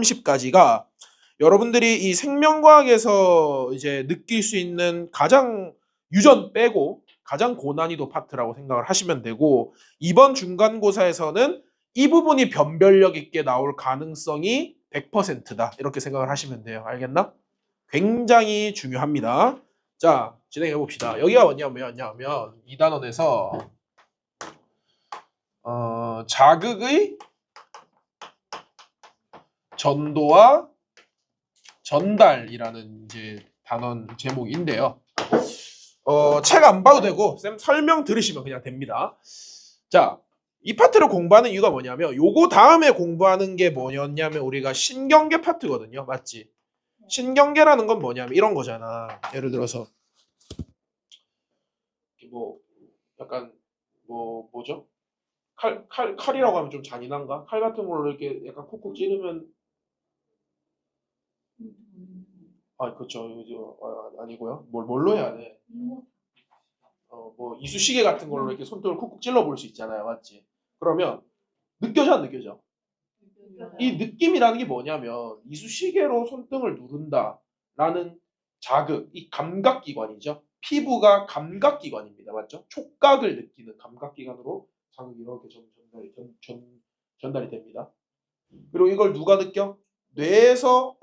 30까지가 여러분들이 이 생명과학에서 이제 느낄 수 있는 가장 유전 빼고 가장 고난이도 파트라고 생각을 하시면 되고, 이번 중간고사에서는 이 부분이 변별력 있게 나올 가능성이 100%다 이렇게 생각을 하시면 돼요. 알겠나? 굉장히 중요합니다. 자, 진행해 봅시다. 여기가 뭐냐면 이 단원에서 자극의 전도와 전달이라는 이제 단원 제목인데요. 책 안 봐도 되고 쌤 설명 들으시면 그냥 됩니다. 자, 이 파트를 공부하는 이유가 뭐냐면 요거 다음에 공부하는 게 뭐였냐면 우리가 신경계 파트거든요. 맞지? 신경계라는 건 뭐냐면 이런 거잖아. 예를 들어서 뭐 약간 뭐죠? 칼이라고 하면 좀 잔인한가? 칼 같은 걸로 이렇게 약간 콕콕 찌르면 그렇죠. 아니고요. 뭘로 해야 돼? 뭐 이쑤시개 같은 걸로 이렇게 손톱을 쿡쿡 찔러 볼 수 있잖아요. 맞지? 그러면 느껴져 안 느껴져? 이 느낌이라는 게 뭐냐면 이쑤시개로 손등을 누른다라는 자극, 이 감각기관이죠. 피부가 감각기관입니다. 맞죠? 촉각을 느끼는 감각기관으로 자극이 이렇게 전달이 됩니다. 그리고 이걸 누가 느껴? 뇌에서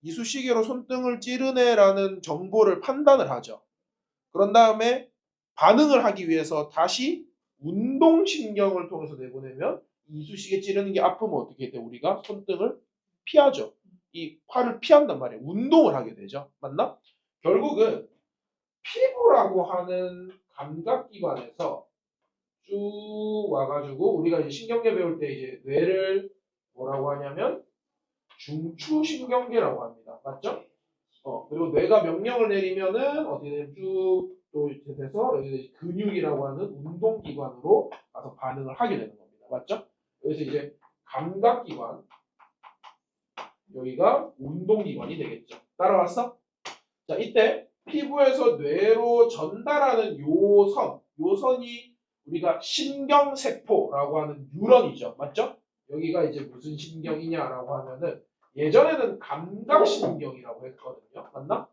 이쑤시개로 손등을 찌르네라는 정보를 판단을 하죠. 그런 다음에 반응을 하기 위해서 다시 운동신경을 통해서 내보내면 이쑤시개 찌르는 게 아프면 어떻게 돼? 우리가 손등을 피하죠. 이 팔을 피한단 말이에요. 운동을 하게 되죠. 맞나? 결국은 피부라고 하는 감각기관에서 쭉 와가지고 우리가 이제 신경계 배울 때 이제 뇌를 뭐라고 하냐면 중추신경계라고 합니다. 맞죠? 그리고 뇌가 명령을 내리면은 어떻게 되면 쭉또 이렇게 돼서 여기 근육이라고 하는 운동기관으로 가서 반응을 하게 되는 겁니다. 맞죠? 그래서 이제 감각기관, 여기가 운동기관이 되겠죠. 따라왔어? 자, 이때 피부에서 뇌로 전달하는 요선이 우리가 신경세포라고 하는 뉴런이죠. 맞죠? 여기가 이제 무슨 신경이냐라고 하면은 예전에는 감각신경이라고 했거든요. 맞나?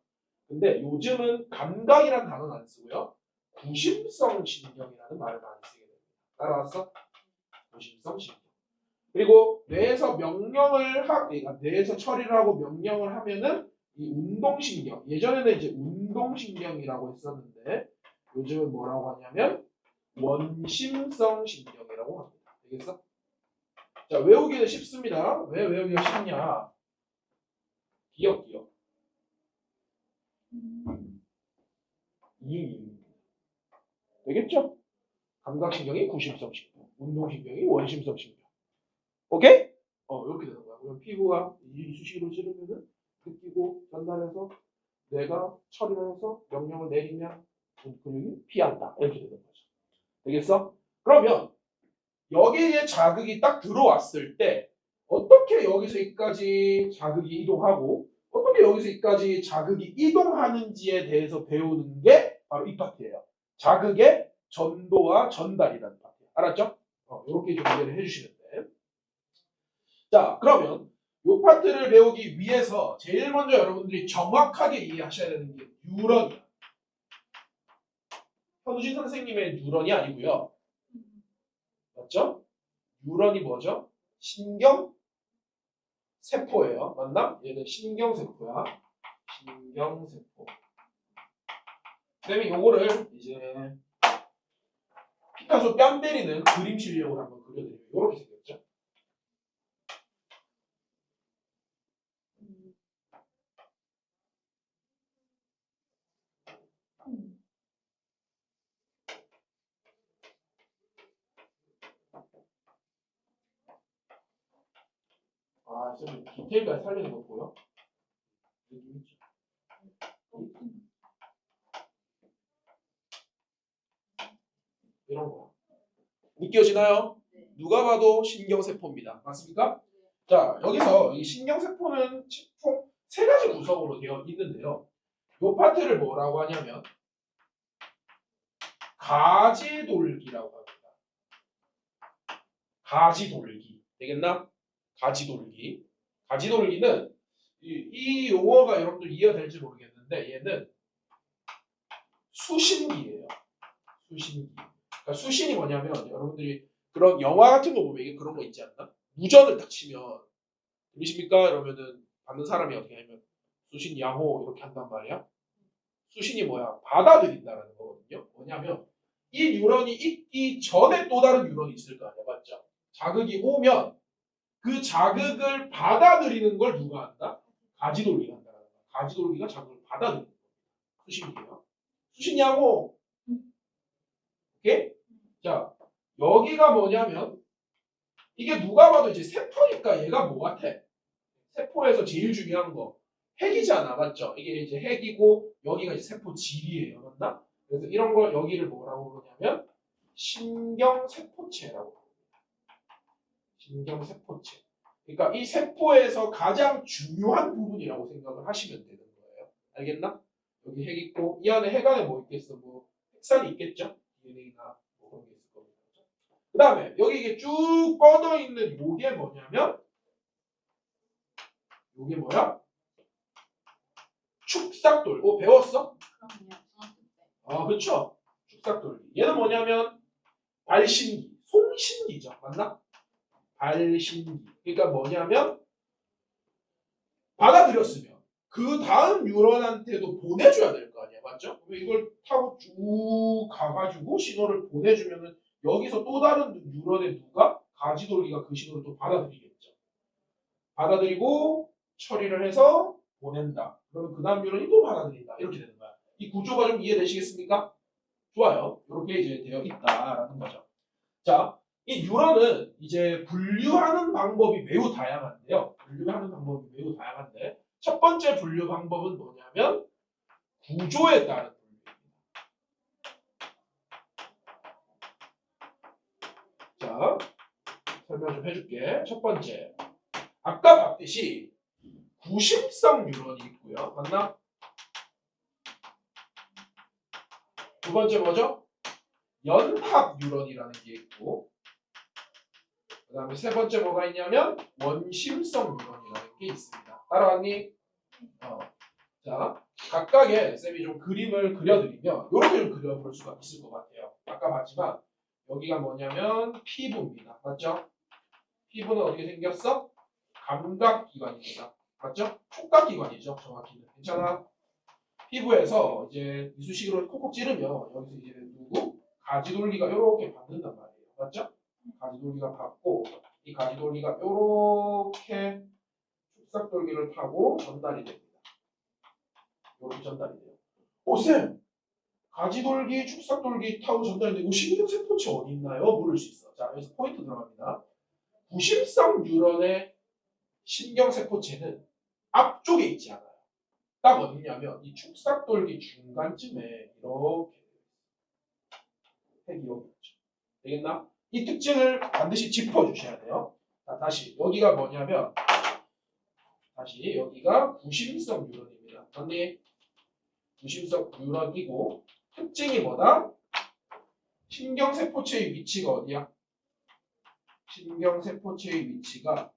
근데 요즘은 감각이라는 단어는 안 쓰고요. 구심성 신경이라는 말을 많이 쓰게 됩니다. 따라왔어? 구심성 신경. 그리고 뇌에서 그러니까 뇌에서 처리를 하고 명령을 하면은 이 운동신경, 예전에는 이제 운동신경이라고 했었는데 요즘은 뭐라고 하냐면 원심성 신경이라고 합니다. 되겠어? 자, 외우기는 쉽습니다. 왜 외우기가 쉽냐? 기억. 되겠죠? 감각신경이 구심성 신경, 운동신경이 원심성 신경. 오케이? 이렇게 되는 거야. 그럼 피부가 이쑤시개로 찌르면은 느끼고 전달해서 뇌가 처리를 해서 명령을 내리면 근육이 피한다. 이렇게 되는 거죠. 되겠어? 그러면 여기에 자극이 딱 들어왔을 때 어떻게 여기서 여기까지 자극이 이동하고 어떻게 여기서 여기까지 자극이 이동하는지에 대해서 배우는 게 바로 이 파트예요. 자극의 전도와 전달이라는 파트. 알았죠? 이렇게 좀 이해를 해주시면 돼. 자, 그러면 이 파트를 배우기 위해서 제일 먼저 여러분들이 정확하게 이해하셔야 되는 게 뉴런이야. 현우진 선생님의 뉴런이 아니고요. 맞죠? 뉴런이 뭐죠? 신경 세포예요. 맞나? 얘는 신경세포야. 신경세포. 그다음에 요거를 이제 피카소 뺨 때리는 그림 실력으로 한번 그려드릴게요. 이렇게 생겼죠? 좀 디테일까지 살리는 거 보여? 느낌 있죠? 이런 거. 느껴지나요? 누가 봐도 신경세포입니다. 맞습니까? 자, 여기서 이 신경세포는 총 3가지 구성으로 되어 있는데요. 이 파트를 뭐라고 하냐면 가지돌기라고 합니다. 가지돌기. 되겠나? 가지돌기. 가지돌기는 이 용어가 여러분들 이해가 될지 모르겠는데 얘는 수신기예요. 수신기. 그러니까 수신이 뭐냐면 여러분들이 그런 영화 같은 거 보면 이게 그런 거 있지 않나? 무전을 딱 치면 들리십니까? 이러면은 받는 사람이 어떻게 하냐면 수신 양호 이렇게 한단 말이야. 수신이 뭐야? 받아들인다라는 거거든요. 뭐냐면 이 뉴런이 있기 전에 또 다른 뉴런이 있을 거 아니야, 맞죠? 자극이 오면 그 자극을 받아들이는 걸 누가 한다? 가지돌기가 한다라는 거야. 가지돌기가 자극을 받아들이는 거야. 수신이에요. 수신 양호. 오케이? 자, 여기가 뭐냐면 이게 누가 봐도 이제 세포니까 얘가 뭐 같아? 세포에서 제일 중요한 거 핵이잖아, 맞죠? 이게 이제 핵이고 여기가 이제 세포 질이에요, 맞나? 그래서 이런 걸 여기를 뭐라고 부르냐면 신경세포체라고 부릅니다. 신경세포체. 그러니까 이 세포에서 가장 중요한 부분이라고 생각을 하시면 되는 거예요. 알겠나? 여기 핵 있고 이 안에 핵 안에 뭐 있겠어? 뭐 핵산이 있겠죠? DNA나 뭐 그런 게 있을 겁니다. 그 다음에 여기 이게 쭉 뻗어 있는 요게 뭐냐면 요게 뭐야? 축삭돌. 배웠어? 그럼요. 중학교 때. 아, 그렇죠. 축삭돌기. 얘는 뭐냐면 발신기, 송신기죠. 맞나? 발신기. 그러니까 뭐냐면 받아들였으면 그 다음 뉴런한테도 보내줘야 될 거 아니야. 맞죠? 이걸 타고 쭉 가가지고 신호를 보내주면은 여기서 또 다른 뉴런의 누가 가지돌기가 그 신호를 또 받아들이겠죠. 받아들이고 처리를 해서 보낸다. 그러면 그 다음 뉴런이 또 받아들인다. 이렇게 되는 거야. 이 구조가 좀 이해되시겠습니까? 좋아요. 이렇게 이제 되어 있다라는 거죠. 자, 이 뉴런은 이제 분류하는 방법이 매우 다양한데요. 분류하는 방법이 매우 다양한데 첫 번째 분류 방법은 뭐냐면 구조에 따른 분류입니다. 자, 설명 좀 해줄게. 첫 번째, 아까 봤듯이 구심성 뉴런이 있고요. 맞나? 두 번째 뭐죠? 연합 뉴런이라는 게 있고 그 다음에 세 번째 뭐가 있냐면 원심성 뉴런이라는 게 있습니다. 따라왔니? 자, 각각의 쌤이 좀 그림을 그려드리면 이렇게 좀 그려볼 수가 있을 것 같아요. 아까 봤지만 여기가 뭐냐면 피부입니다. 맞죠? 피부는 어떻게 생겼어? 감각기관입니다. 맞죠? 촉각기관이죠. 정확히는. 괜찮아? 피부에서 이제 이쑤시개로 콕콕 찌르면 여기서 이제 누구? 가지돌기가 이렇게 받는단 말이에요. 맞죠? 가지돌기가 받고 이 가지돌기가 이렇게 축삭돌기를 타고 전달이 됩니다. 이렇게 전달이 돼요. 쌤! 가지돌기, 축삭돌기 타고 전달이 되고 신경세포체 어디 있나요? 물을 수 있어. 자, 여기서 포인트 들어갑니다. 구심성 뉴런의 신경세포체는 앞쪽에 있지 않아요. 딱 어디냐면 이 축삭돌기 중간쯤에 이렇게 핵이 여기 있죠. 되겠나? 이 특징을 반드시 짚어주셔야 돼요. 자, 다시 여기가 뭐냐면 다시 여기가 구심성 뉴런입니다. 언니 구심성 뉴런이고 특징이 뭐다? 신경세포체의 위치가 어디야? 신경세포체의 위치가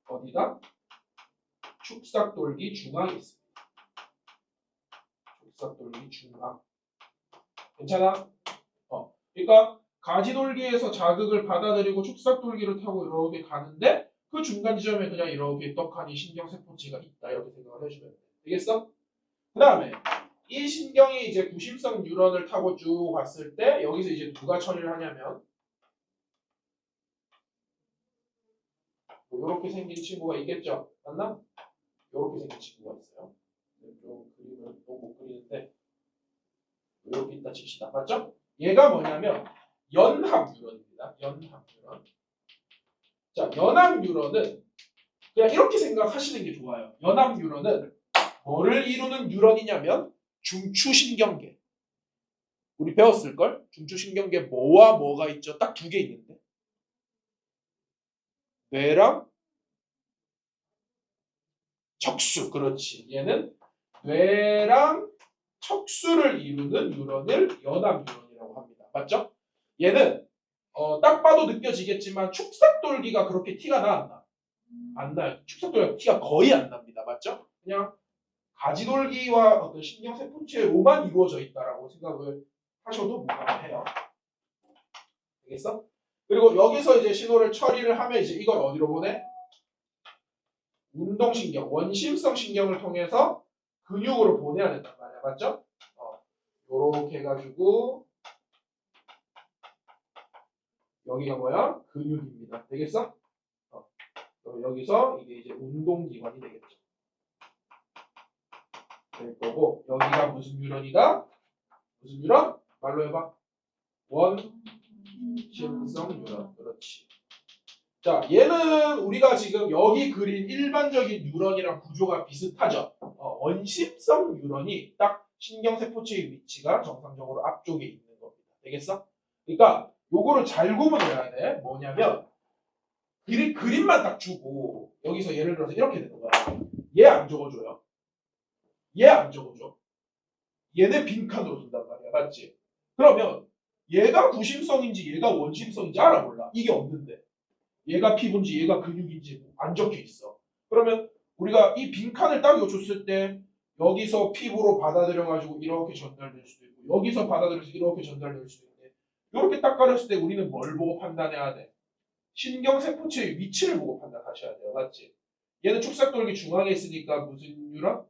어디다? 축삭돌기 중앙에 있습니다. 축삭돌기 중앙. 괜찮아? 그러니까 가지돌기에서 자극을 받아들이고 축삭돌기를 타고 이렇게 가는데 그 중간 지점에 그냥 이렇게 떡하니 신경세포체가 있다 이렇게 생각을 해주면 돼. 되겠어? 그 다음에 이 신경이 이제 구심성 뉴런을 타고 쭉 갔을 때 여기서 이제 누가 처리를 하냐면 뭐 이렇게 생긴 친구가 있겠죠? 맞나? 이렇게 생긴 친구가 있어요. 좀 그림을 또 못 그리는데 이렇게 있다 칩시다. 맞죠? 얘가 뭐냐면 연합 뉴런입니다. 연합 뉴런. 자, 연합 뉴런은 그냥 이렇게 생각하시는 게 좋아요. 연합 뉴런은 뭐를 이루는 뉴런이냐면 중추신경계. 우리 배웠을걸? 중추신경계 뭐와 뭐가 있죠? 딱 두 개 있는데. 뇌랑 척수. 그렇지. 얘는 뇌랑 척수를 이루는 뉴런을 연합 뉴런이라고 합니다. 맞죠? 얘는 딱 봐도 느껴지겠지만 축삭돌기가 그렇게 티가 나, 안 나? 안 나요. 축삭돌기가 티가 거의 안 납니다. 맞죠? 그냥 가지돌기와 어떤 신경세포체로만 이루어져 있다라고 생각을 하셔도 무방해요. 알겠어? 그리고 여기서 이제 신호를 처리를 하면 이제 이걸 어디로 보내? 운동신경, 원심성 신경을 통해서 근육으로 보내야 된단 말이야. 맞죠? 요렇게 해가지고 여기가 뭐야? 근육입니다. 되겠어? 그럼 여기서 이게 이제 운동기관이 되겠죠. 될 거고 여기가 무슨 뉴런이다? 무슨 뉴런? 말로 해봐. 원심성 뉴런. 그렇지. 자, 얘는 우리가 지금 여기 그린 일반적인 뉴런이랑 구조가 비슷하죠. 원심성 뉴런이 딱 신경세포체의 위치가 정상적으로 앞쪽에 있는 겁니다. 되겠어? 그러니까 요거를 잘 구분해야 돼. 뭐냐면 그림만 딱 주고 여기서 예를 들어서 이렇게 되는 거야. 얘 안 적어줘요. 얘 안 적어줘. 얘네 빈칸으로 준단 말이야. 맞지? 그러면 얘가 구심성인지 얘가 원심성인지 알아 몰라. 이게 없는데. 얘가 피부인지 얘가 근육인지 안 적혀 있어. 그러면 우리가 이 빈칸을 딱 줬을 때 여기서 피부로 받아들여가지고 이렇게 전달될 수도 있고 여기서 받아들여서 이렇게 전달될 수도 있는데 이렇게 딱 가렸을 때 우리는 뭘 보고 판단해야 돼? 신경세포체의 위치를 보고 판단하셔야 돼요. 맞지? 얘는 축삭돌기 중앙에 있으니까 무슨 뉴런?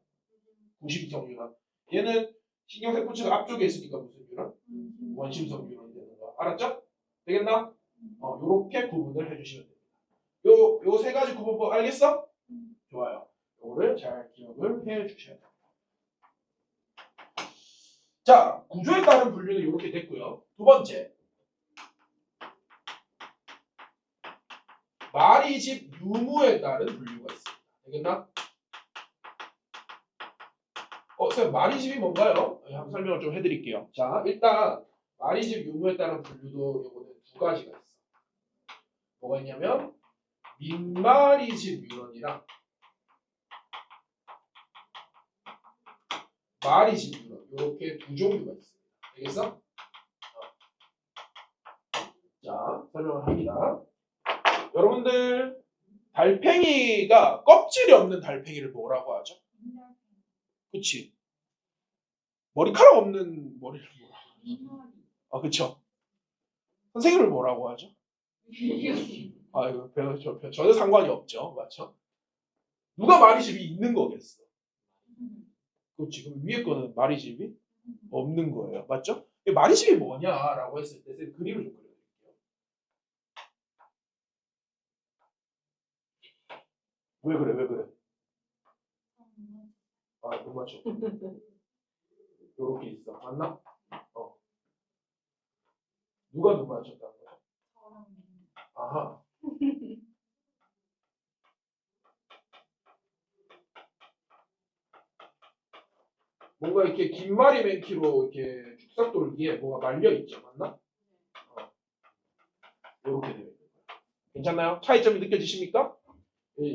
구심성 뉴런. 얘는 신경세포체가 앞쪽에 있으니까 무슨 뉴런? 원심성 뉴런이 되는 거야. 알았죠? 되겠나? 요렇게 구분을 해주시면 됩니다. 요 세 가지 구분법 알겠어? 좋아요. 요거를 잘 기억을 해 주셔야 돼요. 자, 구조에 따른 분류는 이렇게 됐고요. 두 번째. 마리집 유무에 따른 분류가 있습니다. 되겠나? 선생님, 마리집이 뭔가요? 한번 설명을 좀 해드릴게요. 자, 일단 마리집 유무에 따른 분류도 요거는 두 가지가 있어. 뭐가 있냐면 민마리집 유런이랑 마리집 유런 이렇게 두 종류가 있습니다. 알겠어? 자, 설명을 합니다. 여러분들 달팽이가 껍질이 없는 달팽이를 뭐라고 하죠? 그치? 머리카락 없는 머리를 뭐라고 하죠? 그쵸? 선생님을 뭐라고 하죠? 이거 전혀 상관이 없죠. 맞죠? 누가 마리집이 있는 거겠어? 그렇지. 그럼 위에 거는 마리집이 없는 거예요. 맞죠? 마리집이 뭐냐라고 했을 때 선생님 그림을 좀 그려드릴게요. 왜 그래? 왜 그래? 못 맞춰. 요렇게 있어. 맞나? 누가 누구 맞췄다는 거야? 아하. 뭔가 이렇게 긴 마리 맨키로 이렇게 축삭돌기에 뭐가 말려 있죠. 맞나? 요렇게 되어 있는 거야. 괜찮나요? 차이점이 느껴지십니까?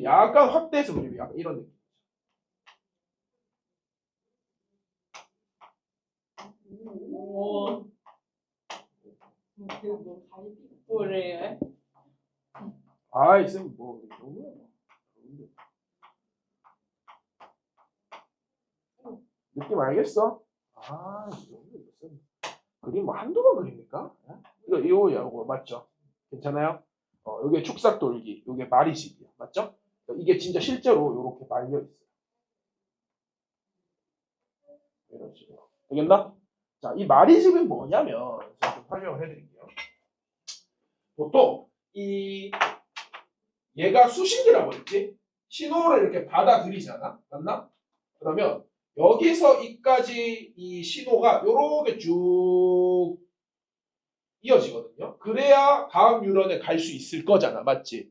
약간 확대해서 그리면 약간 이런 느낌. 오. 뭐래요? 아이 쌤 뭐 이거야? 느낌 알겠어? 쌤 그림 뭐 한두 번 그립니까? 이거 맞죠? 괜찮아요? 요게 축삭돌기, 요게 마리집이야. 맞죠? 이게 진짜 실제로 요렇게 말려 있어요. 이런 식으로. 되겠나? 자, 이 마리집은 뭐냐면 제가 좀 설명을 해드릴게요. 보통 얘가 수신기라고 했지? 신호를 이렇게 받아들이잖아. 맞나? 그러면 여기서 이까지 이 신호가 요렇게 쭉 이어지거든요. 그래야 다음 뉴런에 갈 수 있을 거잖아. 맞지?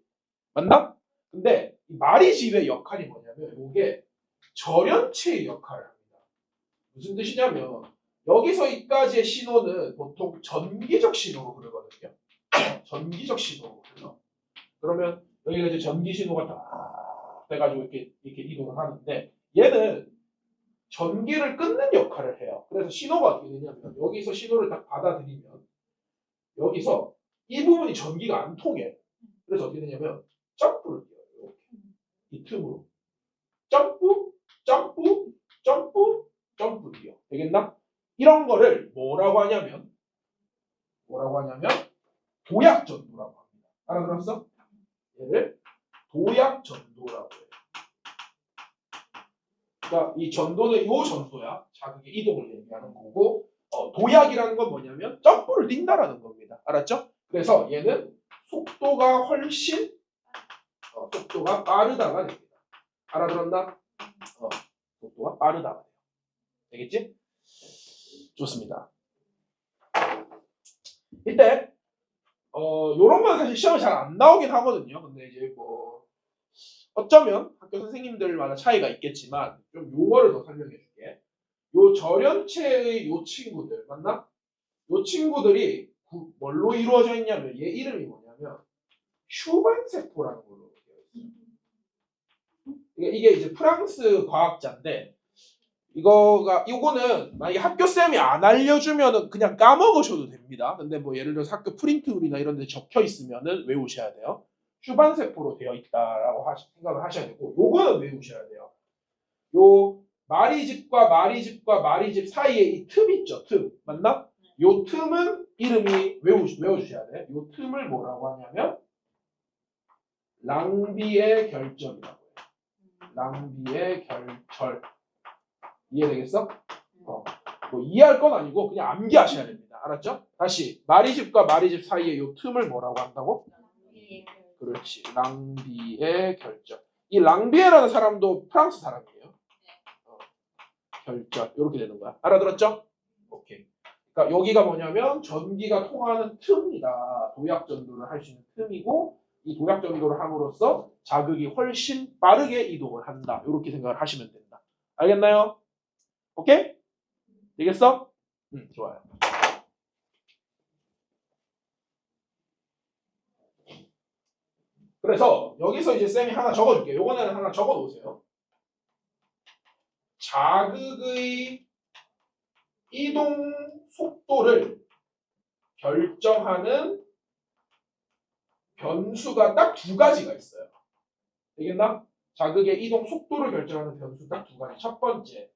맞나? 근데 이 마리집의 역할이 뭐냐면 이게 절연체의 역할을 합니다. 무슨 뜻이냐면 여기서 이까지의 신호는 보통 전기적 신호로 흐르거든요. 전기적 신호로 흘러. 그러면 여기가 이제 전기 신호가 다 돼가지고 이렇게 이동을 하는데 얘는 전기를 끊는 역할을 해요. 그래서 신호가 어떻게 되냐면 여기서 신호를 딱 받아들이면 여기서 이 부분이 전기가 안 통해. 그래서 어떻게 되냐면 점프를 뛰어요. 이렇게. 이 틈으로. 점프, 점프, 점프, 점프 뛰어. 되겠나? 이런 거를 뭐라고 하냐면 도약전도라고 합니다. 알아들었어? 얘를 도약전도라고 해요. 그러니까 이 전도는 요 전도야. 자극의 이동을 얘기하는 거고 도약이라는 건 뭐냐면 점프를 뛴다라는 겁니다. 알았죠? 그래서 얘는 속도가 훨씬 속도가 빠르다가 됩니다. 알아들었나? 속도가 빠르다가 돼요. 되겠지? 좋습니다. 이때 요런 건 사실 시험에 잘 안 나오긴 하거든요. 근데 이제 뭐 어쩌면 학교 선생님들마다 차이가 있겠지만 좀 용어를 더 설명해 줄게. 요 절연체의 요 친구들 맞나? 요 친구들이 뭘로 이루어져 있냐면 얘 이름이 뭐냐면 슈반 세포라는 걸로 되어 있어요. 이게 이제 프랑스 과학자인데 이거는 만약에 학교 쌤이 안 알려주면은 그냥 까먹으셔도 됩니다. 근데 뭐 예를 들어서 학교 프린트물이나 이런 데 적혀 있으면은 외우셔야 돼요. 슈반 세포로 되어 있다라고 생각을 하셔야 되고 요거는 외우셔야 돼요. 요 마리집과 마리집 사이에 이 틈 있죠. 틈 맞나? 요 틈은 이름이 외워주셔야 돼. 요 틈을 뭐라고 하냐면 랑비의 결절이라고 해요. 랑비의 결절. 이해되겠어? 뭐 이해할 건 아니고 그냥 암기하셔야 됩니다. 알았죠? 다시 마리집과 마리집 사이에 요 틈을 뭐라고 한다고? 그렇지. 랑비의 결절. 이 랑비에라는 사람도 프랑스 사람이에요. 결절. 이렇게 되는 거야. 알아들었죠? 오케이. 그러니까 여기가 뭐냐면 전기가 통하는 틈이다. 도약 전도를 할 수 있는 틈이고 이 도약 전도를 함으로써 자극이 훨씬 빠르게 이동을 한다. 이렇게 생각을 하시면 된다. 알겠나요? 오케이? 되겠어? 좋아요. 그래서 여기서 이제 쌤이 하나 적어줄게요. 요거는 하나 적어놓으세요. 자극의 이동 속도를 결정하는 변수가 딱 두 가지가 있어요. 되겠나? 자극의 이동 속도를 결정하는 변수 딱 두 가지. 첫 번째,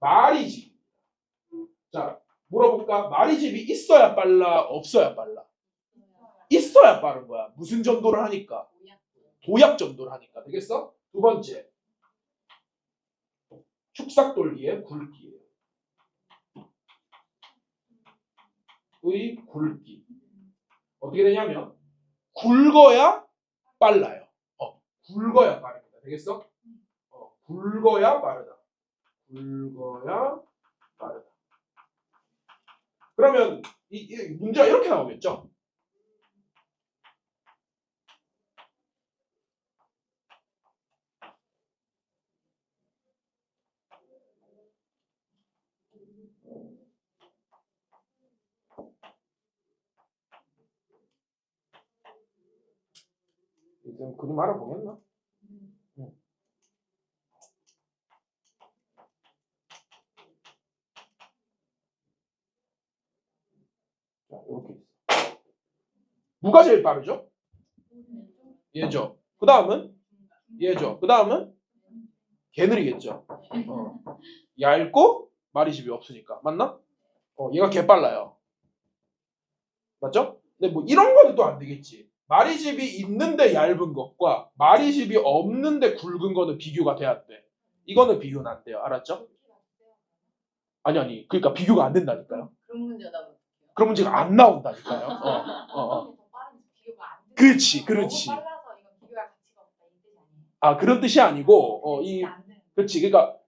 마리집. 자, 물어볼까? 마리집이 있어야 빨라, 없어야 빨라? 있어야 빠른 거야. 무슨 전도를 하니까? 도약 전도를 하니까. 되겠어? 두 번째, 축삭돌기의 굵기예요. 의 굵기. 어떻게 되냐면 굵어야 빨라요. 굵어야 빠릅니다. 되겠어? 굵어야 빠르다. 굵어야 빠르다. 그러면 이 문제가 이렇게 나오겠죠? 일단 그림 알아보겠나? 자, 이렇게 있어. 누가 제일 빠르죠? 얘죠. 그 다음은 얘죠. 그 다음은 개느리겠죠. 얇고 마리집이 없으니까 맞나? 얘가 개 빨라요. 맞죠? 근데 뭐 이런 거는 또 안 되겠지. 마리집이 있는데 얇은 것과 마리집이 없는데 굵은 거는 비교가 돼야 돼. 이거는 비교는 안 돼요. 알았죠? 아니. 그러니까 비교가 안 된다니까요. 그런 문제가 안 나온다니까요. 그렇지. 아, 그런 뜻이 아니고 그렇지. 그러니까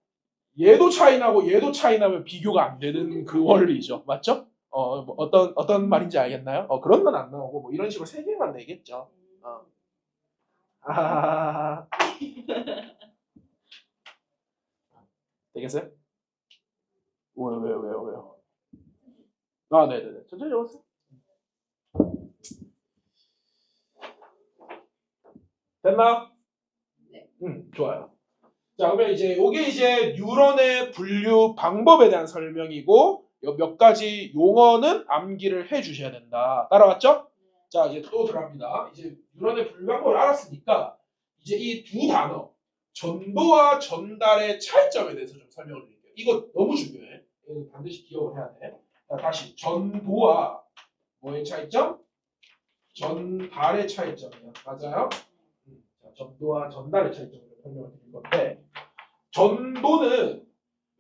얘도 차이 나고 얘도 차이 나면 비교가 안 되는 그 원리죠. 맞죠? 뭐 어떤 말인지 알겠나요? 그런 건 안 나오고 뭐 이런 식으로 세 개만 내겠죠. 되겠어요? 왜요? 아, 네네네. 천천히 적었어. 됐나? 네. 좋아요. 자, 그러면 이게 이제 뉴런의 분류 방법에 대한 설명이고 몇 가지 용어는 암기를 해 주셔야 된다. 따라왔죠? 자, 이제 또 들어갑니다. 이제 뉴런의 분류방법을 알았으니까 이제 이 두 단어 전도와 전달의 차이점에 대해서 좀 설명을 드릴게요. 이거 너무 중요해. 이거 반드시 기억을 해야 돼. 자, 다시 전도와 뭐의 차이점? 전달의 차이점이에요. 맞아요? 자, 전도와 전달의 차이점을 설명을 드릴 건데 전도는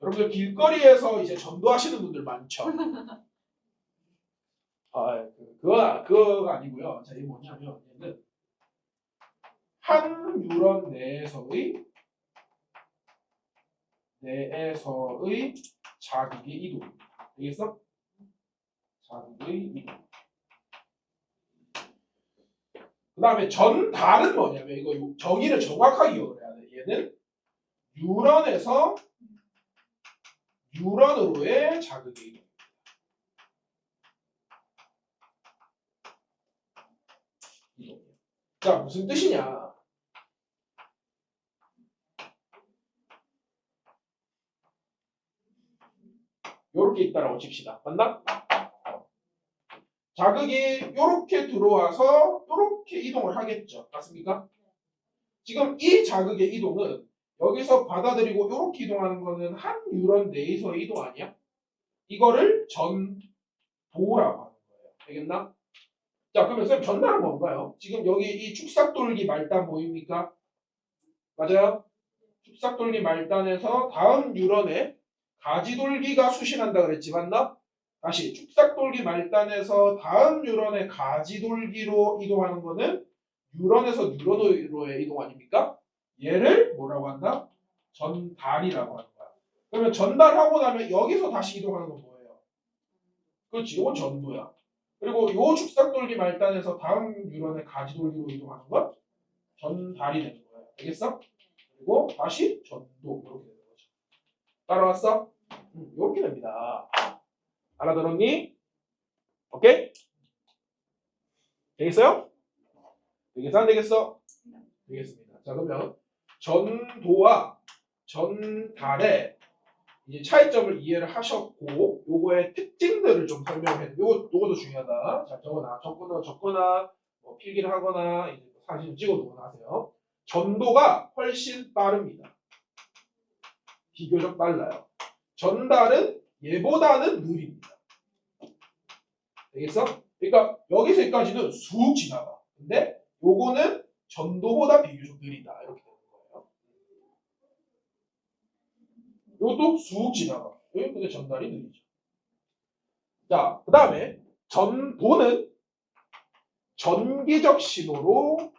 여러분들 길거리에서 이제 전도하시는 분들 많죠. 그거가 아니고요. 자, 이게 뭐냐면 얘는 한 유런 내에서의 자극의 이동입니다. 되겠어? 자극의 이동. 그 다음에 전달은 뭐냐면 이거 정의를 정확하게 기억을 해야 돼. 얘는 유런에서 유런으로의 자극의 이동. 이동이에요. 자, 무슨 뜻이냐? 요렇게 있다라고 칩시다. 맞나? 자극이 요렇게 들어와서 요렇게 이동을 하겠죠. 맞습니까? 지금 이 자극의 이동은 여기서 받아들이고 요렇게 이동하는 거는 한 유런 내에서의 이동 아니야? 이거를 전도라고 하는 거예요. 알겠나? 자, 그러면 선생님 전달은 뭔가요? 지금 여기 이 축삭돌기 말단 보입니까? 맞아요? 축삭돌기 말단에서 다음 유런에 가지돌기가 수신한다 그랬지, 맞나? 다시 축삭돌기 말단에서 다음 유런에 가지돌기로 이동하는 거는 유런에서 뉴런으로의 이동 아닙니까? 얘를 뭐라고 한다? 전달이라고 하는 거야. 그러면 전달하고 나면 여기서 다시 이동하는 건 뭐예요? 그렇지, 이건 전도야. 그리고 요 축삭돌기 말단에서 다음 유런에 가지돌기로 이동하는 건 전달이 되는 거야. 알겠어? 그리고 다시 전도 이렇게 되는 거죠. 따라왔어? 이렇게 됩니다. 알아들었니? 오케이? 되겠어요? 되겠어? 안 되겠어? 되겠습니다. 자, 그러면 전도와 전달의 이제 차이점을 이해를 하셨고 요거의 특징들을 좀 설명해. 요것도 중요하다. 자, 적거나 뭐 필기를 하거나 이제 사진 찍어두거나 하세요. 전도가 훨씬 빠릅니다. 비교적 빨라요. 전달은 얘보다는 느립니다. 되겠어? 그러니까 여기서 여기까지는 쑥 지나가. 근데 요거는 전도보다 비교적 느리다. 이렇게 되는 거예요. 요것도 쑥 지나가. 근데 전달이 느리죠. 자, 그 다음에 전도는 전기적 신호로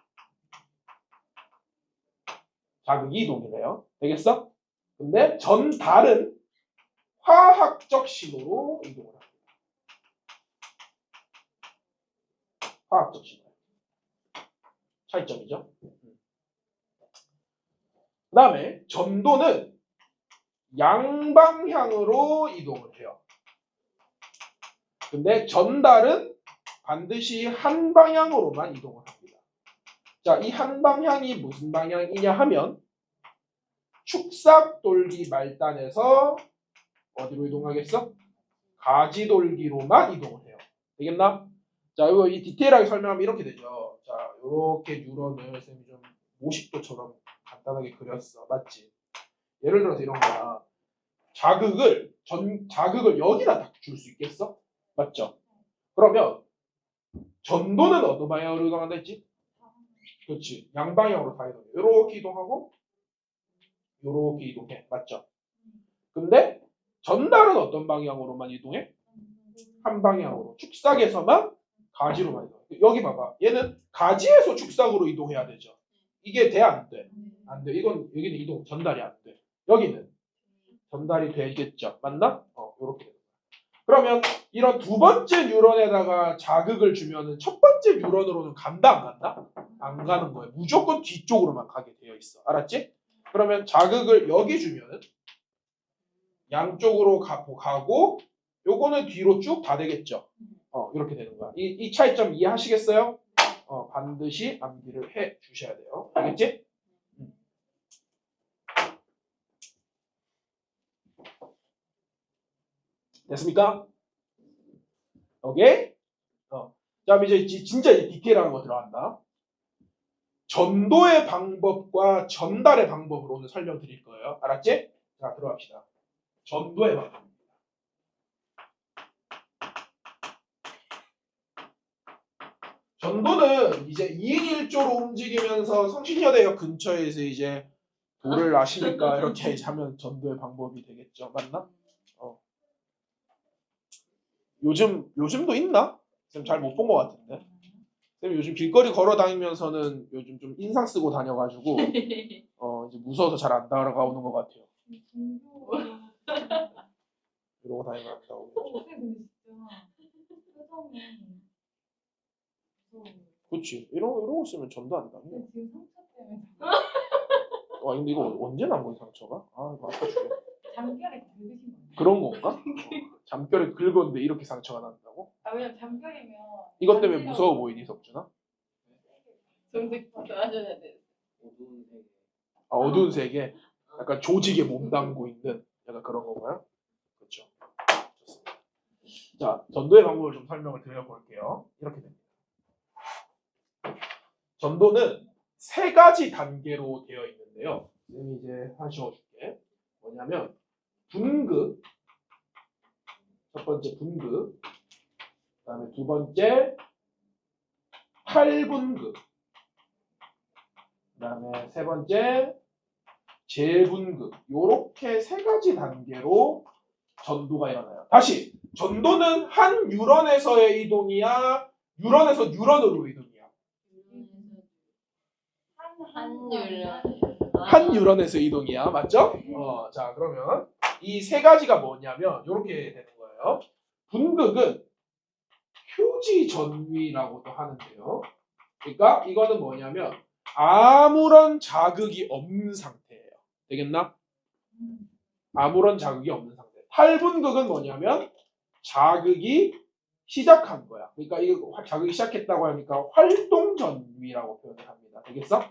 자극이 이동을 해요. 되겠어? 근데 전달은 화학적 신호로 이동을 합니다. 화학적 신호. 차이점이죠. 그 다음에 전도는 양방향으로 이동을 해요. 근데 전달은 반드시 한 방향으로만 이동을 합니다. 자, 이 한 방향이 무슨 방향이냐 하면 축삭돌기 말단에서 어디로 이동하겠어? 가지돌기로만 이동을 해요. 되겠나? 자, 이거 이 디테일하게 설명하면 이렇게 되죠. 자, 이렇게 뉴런을 쌤이 좀 50도처럼 간단하게 그렸어. 맞지? 예를 들어서 이런 거야. 자극을 여기다 줄 수 있겠어? 맞죠? 그러면 전도는 어느 방향으로 이동한다 했지? 그렇지. 양방향으로 다 이동해. 이렇게 이동하고 이렇게 이동해. 맞죠? 근데 전달은 어떤 방향으로만 이동해? 한 방향으로. 축삭에서만 가지로만 이동해. 여기 봐봐. 얘는 가지에서 축삭으로 이동해야 되죠. 이게 돼? 안 돼? 안 돼. 여기는 이동 전달이 안 돼. 여기는 전달이 되겠죠. 맞나? 이렇게 돼. 그러면 이런 두 번째 뉴런에다가 자극을 주면은 첫 번째 뉴런으로는 간다 안 간다? 안 가는 거예요. 무조건 뒤쪽으로만 가게 되어 있어. 알았지? 그러면 자극을 여기 주면은 양쪽으로 가고 요거는 뒤로 쭉 다 되겠죠. 이렇게 되는 거야. 이 차이점 이해하시겠어요? 반드시 암기를 해 주셔야 돼요. 알겠지? 됐습니까? 오케이? 다음에 이제 진짜 디테일한 거 들어간다. 전도의 방법과 전달의 방법으로 오늘 설명드릴 거예요. 알았지? 자, 들어갑시다. 전도의 방법. 전도는 이제 2인 1조로 움직이면서 성신여대역 근처에서 이제 도를 아시니까 이렇게 하면 전도의 방법이 되겠죠. 맞나? 요즘도 있나? 쌤 잘 못 본 것 같은데. 쌤 요즘 길거리 걸어 다니면서는 요즘 좀 인상 쓰고 다녀가지고 이제 무서워서 잘 안 따라가오는 것 같아요. 이러고 다니면 안 나오겠죠. 근데 진짜 표정이 무서워. 그렇지. 이러고 있으면 전도 안 당해. 근데 지금 상처 때문에 와 근데 이거 언제 난 거야 상처가? 아 이거 아파 죽겠네. 잠결에 긁으신 거예요? 그런 건가? 잠결에 긁었는데 이렇게 상처가 난다고? 아 왜냐면 잠결이면 이것 때문에 무서워 보이니 석준아? 정색 받아줘야 돼. 어두운 세계. 아, 어두운 세계? 약간 조직에 몸담고 있는 약간 그런 건가요? 그렇죠. 좋습니다. 자, 전도의 방법을 좀 설명을 드려볼게요. 이렇게 됩니다. 전도는 3가지 단계로 되어 있는데요. 쌤이 이제 하나 적어줄게. 뭐냐면 분급, 첫 번째 분급, 그 다음에 두 번째 8분급, 그 다음에 세 번째 재분급. 요렇게 3가지 단계로 전도가 일어나요. 다시 전도는 한 유런에서의 이동이야, 유런에서 유런으로 이동이야. 한 유런에서 이동이야, 맞죠? 자 그러면 이 3가지가 뭐냐면 요렇게 되는 거예요. 분극은 휴지 전위라고도 하는데요. 그러니까 이거는 뭐냐면 아무런 자극이 없는 상태예요. 되겠나? 아무런 자극이 없는 상태. 8분극은 뭐냐면 자극이 시작한 거야. 그러니까 이거 자극이 시작했다고 하니까 활동 전위라고 표현을 합니다. 되겠어?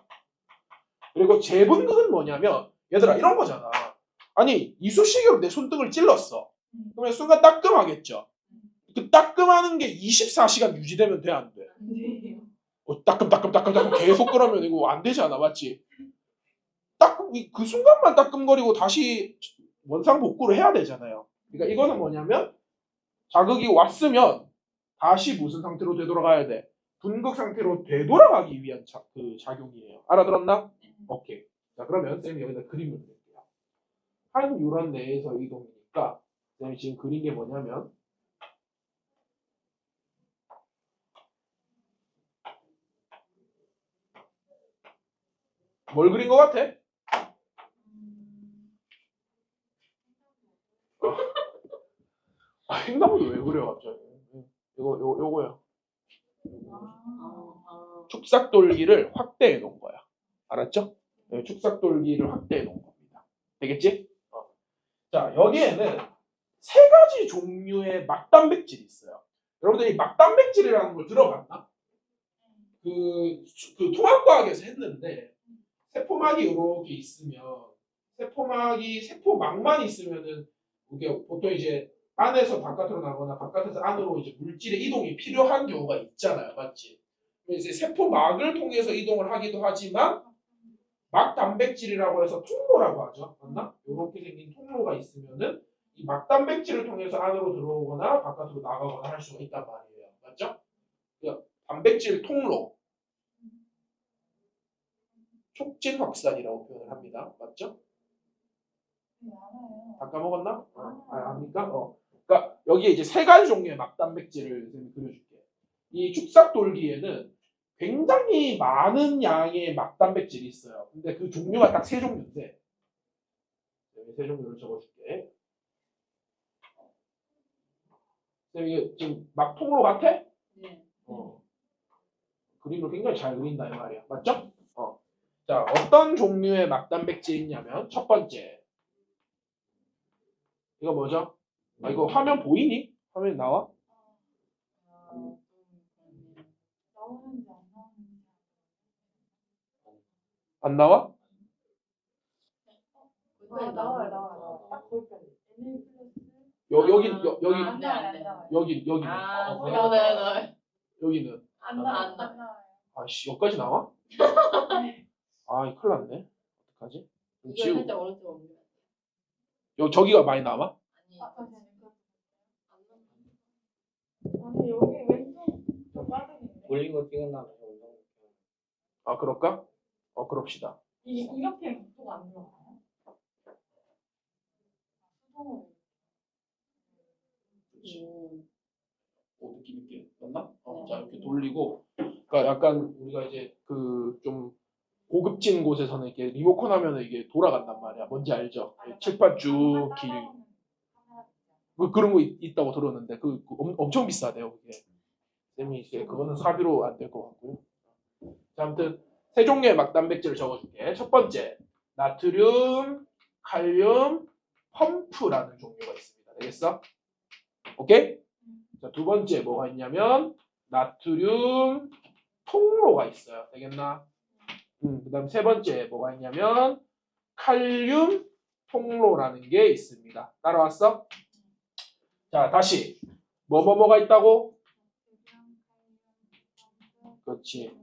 그리고 재분극은 뭐냐면 얘들아 이런 거잖아. 아니 이쑤시개로 내 손등을 찔렀어. 그러면 순간 따끔하겠죠. 그 따끔하는 게 24시간 유지되면 돼, 안 돼? 따끔 계속 그러면 이거 안 되지 않아, 맞지? 그 순간만 따끔거리고 다시 원상복구를 해야 되잖아요. 그러니까 이거는 뭐냐면 자극이 왔으면 다시 무슨 상태로 되돌아가야 돼? 분극 상태로 되돌아가기 위한 그 작용이에요. 알아들었나? 오케이. 자 그러면 쌤이 여기다 그림을 그릴게요. 한 유런 내에서 이동이니까 쌤이 지금 그린 게 뭐냐면 뭘 그린 것 같아? 횡단보도 왜 그래요 갑자기? 요거야. 축삭돌기를 확대해 놓은 거야. 알았죠? 네, 축삭돌기를 확대해 놓은 겁니다. 되겠지? 자 여기에는 3가지 종류의 막단백질이 있어요. 여러분들 이 막단백질이라는 걸 들어봤나? 그 통합과학에서 했는데 세포막이 이렇게 있으면 세포막만 있으면은 이게 보통 이제 안에서 바깥으로 나거나 바깥에서 안으로 이제 물질의 이동이 필요한 경우가 있잖아요, 맞지? 이제 세포막을 통해서 이동을 하기도 하지만 막단백질이라고 해서 통로라고 하죠, 맞나? 이렇게 생긴 통로가 있으면은 이 막단백질을 통해서 안으로 들어오거나 바깥으로 나가거나 할 수가 있단 말이에요, 맞죠? 그러니까 단백질 통로. 촉진 확산이라고 표현을 합니다. 맞죠? 네, 알아요. 다 까먹었나? 압니까? 그러니까 여기에 이제 3가지 종류의 막단백질을 그려줄게. 이 축삭돌기에는 굉장히 많은 양의 막단백질이 있어요. 근데 그 종류가 딱 3종류인데 여기 3종류를 적어줄게. 이게 지금 막 통로 같아? 네. 그림을 굉장히 잘 그린다 이 말이야. 맞죠? 자, 어떤 종류의 막단백질이 있냐면 첫 번째 이거 뭐죠? 이거 화면 보이니? 화면 나와? 나오는지 안 나오는지. 안 나와? 나와요. 딱 거기까지. 여기 안 나와요. 여기 안 나와요. 여기 아, 어, 나와요. 여기는 안 나와요. 아씨 여기까지 나와? 아 큰일 났네. 어떡하지? 이거 지우 살짝 오른쪽 옮기면 여기 저기가 많이 남아? 아니 아니 여기 왼쪽 좀 빠르겠네. 올린 거 찍은 다음에 운동. 아 그럴까? 그럽시다. 이게 이렇게 각도가 안 들어가요? 수동으로. 오 느낌 있게 맞나? 네. 자 이렇게 돌리고 그러니까 약간 우리가 이제 그 좀 고급진 곳에서는 이렇게 리모컨 하면은 이게 돌아간단 말이야. 뭔지 알죠? 칠판 쭉 길. 그런 거 있다고 들었는데 엄청 비싸대요 그게. 쌤이 이제 그거는 사비로 안 될 것 같고요. 자, 아무튼 세 종류의 막단백질을 적어줄게. 첫 번째 나트륨, 칼륨, 펌프라는 종류가 있습니다. 되겠어? 오케이? 자, 두 번째 뭐가 있냐면 나트륨 통로가 있어요. 되겠나? 그다음 세 번째 뭐가 있냐면 칼륨 통로라는 게 있습니다. 따라왔어? 자, 다시 뭐가 있다고? 그렇지.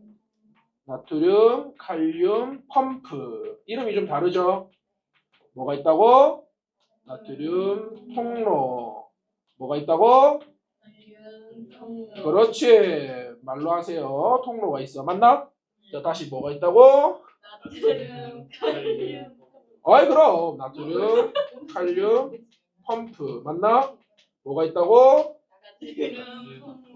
나트륨, 칼륨, 펌프. 이름이 좀 다르죠? 뭐가 있다고? 나트륨 통로. 뭐가 있다고? 그렇지. 말로 하세요. 통로가 있어. 맞나? 자, 다시 뭐가 있다고? 나트륨, 칼륨, 어이 그럼 나트륨, 칼륨, 펌프. 맞나? 뭐가 있다고?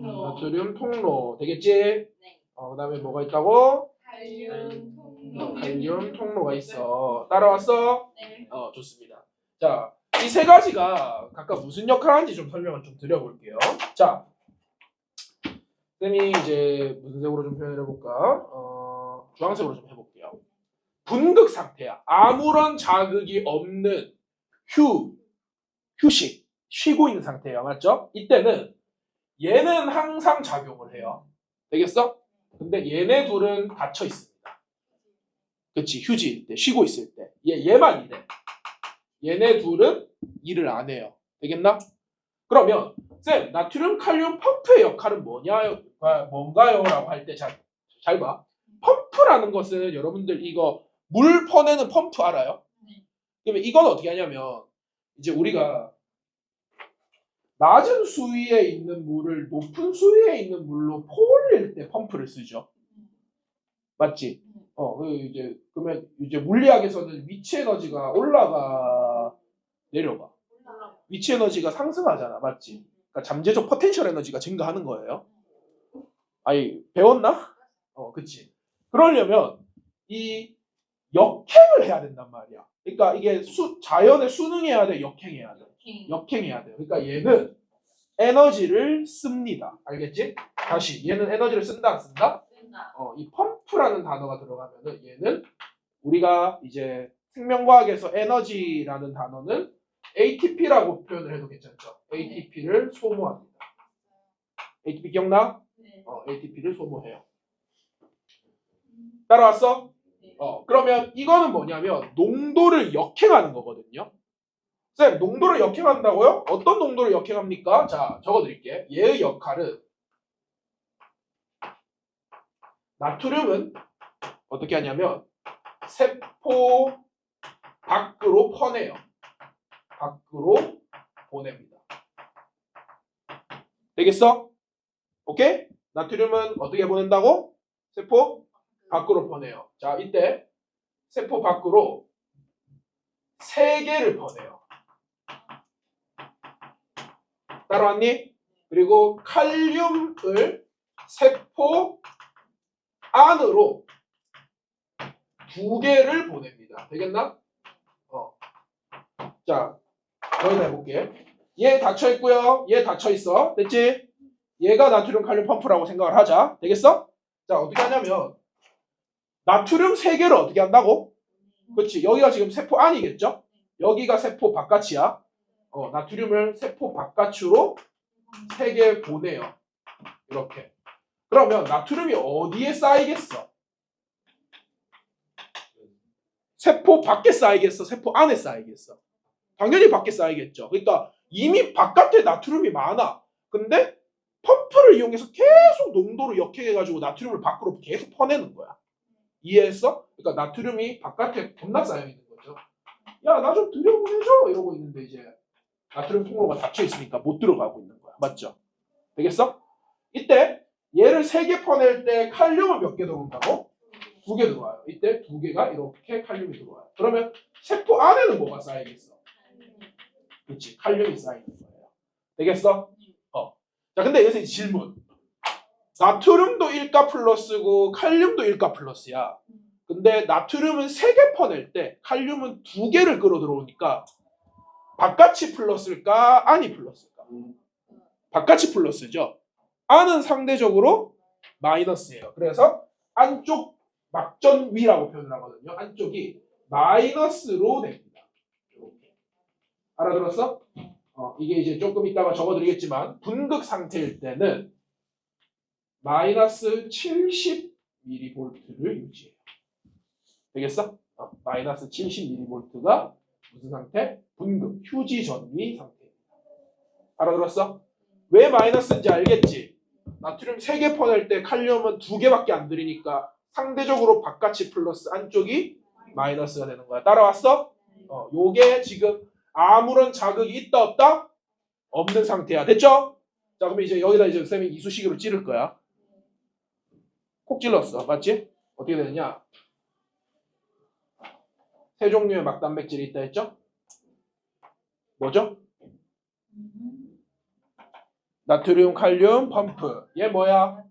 나트륨 통로. 되겠지? 네. 그다음에 뭐가 있다고? 칼륨 통로. 칼륨 통로가 있어. 따라왔어? 네. 좋습니다. 자, 이 세 가지가 각각 무슨 역할을 하는지 좀 설명을 좀 드려볼게요. 자, 쌤이 이제 무슨 색으로 좀 표현을 해볼까? 주황색으로 좀 해볼게요. 분극 상태야. 아무런 자극이 없는 휴식, 쉬고 있는 상태예요. 맞죠? 이때는 얘는 항상 작용을 해요. 되겠어? 근데 얘네 둘은 닫혀 있습니다. 그치? 휴지일 때, 쉬고 있을 때. 얘만 이래. 얘네 둘은 일을 안 해요. 되겠나? 그러면 쌤, 나트륨, 칼륨, 펌프의 역할은 뭔가요? 라고 할 때 잘 봐. 펌프라는 것은 여러분들 이거 물 퍼내는 펌프 알아요? 네. 그러면 이건 어떻게 하냐면 이제 우리가 낮은 수위에 있는 물을 높은 수위에 있는 물로 퍼올릴 때 펌프를 쓰죠. 맞지? 그러면 이제 물리학에서는 위치 에너지가 올라가 내려가. 위치 에너지가 상승하잖아. 맞지? 그러니까 잠재적 포텐셜 에너지가 증가하는 거예요. 아니, 배웠나? 그치. 그러려면 이 역행을 해야 된단 말이야. 그러니까 이게 자연에 순응해야 돼, 역행해야 돼. 역행해야 돼요. 그러니까 얘는 에너지를 씁니다. 알겠지? 다시 얘는 에너지를 쓴다, 안 쓴다? 이 펌프라는 단어가 들어가면은 얘는 우리가 이제 생명과학에서 에너지라는 단어는 ATP라고 표현을 해도 괜찮죠. ATP를 소모합니다. ATP 기억나? 네. ATP를 소모해요. 따라왔어? 그러면 이거는 뭐냐면 농도를 역행하는 거거든요. 쌤, 농도를 역행한다고요? 어떤 농도를 역행합니까? 자, 적어드릴게. 얘의 역할은 나트륨은 어떻게 하냐면 세포 밖으로 퍼내요. 밖으로 보냅니다. 되겠어? 오케이? 나트륨은 어떻게 보낸다고? 세포 밖으로 보내요. 자, 이때 세포 밖으로 3개를 보내요. 따라왔니? 그리고 칼륨을 세포 안으로 2개를 보냅니다. 되겠나? 자, 여기다 해볼게. 얘 닫혀 있고요. 얘 닫혀 있어. 됐지? 얘가 나트륨 칼륨 펌프라고 생각을 하자. 되겠어? 자, 어떻게 하냐면 나트륨 3개를 어떻게 한다고? 그렇지. 여기가 지금 세포 안이겠죠? 여기가 세포 바깥이야. 나트륨을 세포 바깥으로 3개 보내요. 이렇게. 그러면 나트륨이 어디에 쌓이겠어? 세포 밖에 쌓이겠어? 세포 안에 쌓이겠어? 당연히 밖에 쌓이겠죠. 그러니까 이미 바깥에 나트륨이 많아. 근데 펌프 펌프를 이용해서 계속 농도를 역행해가지고 나트륨을 밖으로 계속 퍼내는 거야. 이해했어? 그러니까 나트륨이 바깥에 겁나 쌓여있는 거죠. 야, 나 좀 들여보내줘! 이러고 있는데 이제 나트륨 통로가 닫혀있으니까 못 들어가고 있는 거야. 맞죠? 되겠어? 이때 얘를 3개 퍼낼 때 칼륨은 몇 개 들어온다고? 2개 들어와요. 이때 2개가 이렇게 칼륨이 들어와요. 그러면 세포 안에는 뭐가 쌓이겠어? 그렇지. 칼륨이 쌓이는 거예요. 되겠어? 자, 근데 여기서 이제 질문. 나트륨도 1가 플러스고 칼륨도 1가 플러스야. 근데 나트륨은 3개 퍼낼 때 칼륨은 2개를 끌어 들어오니까 바깥이 플러스일까? 안이 플러스일까? 바깥이 플러스죠. 안은 상대적으로 마이너스예요. 그래서 안쪽 막전위라고 표현을 하거든요. 안쪽이 마이너스로 됩니다. 이렇게. 알아들었어? 이게 이제 조금 이따가 적어드리겠지만 분극 상태일 때는 마이너스 70mV를 유지해요. 되겠어? 마이너스 70mV가 무슨 상태? 분극, 휴지 전위 상태입니다. 알아들었어? 왜 마이너스인지 알겠지? 나트륨 3개 퍼낼 때 칼륨은 2개밖에 안 들이니까 상대적으로 바깥이 플러스 안쪽이 마이너스가 되는 거야. 따라왔어? 요게 지금 아무런 자극이 있다 없다? 없는 상태야. 됐죠? 자, 그러면 이제 여기다 이제 쌤이 이쑤시개로 찌를 거야. 콕 찔렀어. 맞지? 어떻게 되느냐? 3종류의 막단백질이 있다 했죠? 뭐죠? 나트륨, 칼륨, 펌프. 얘 뭐야?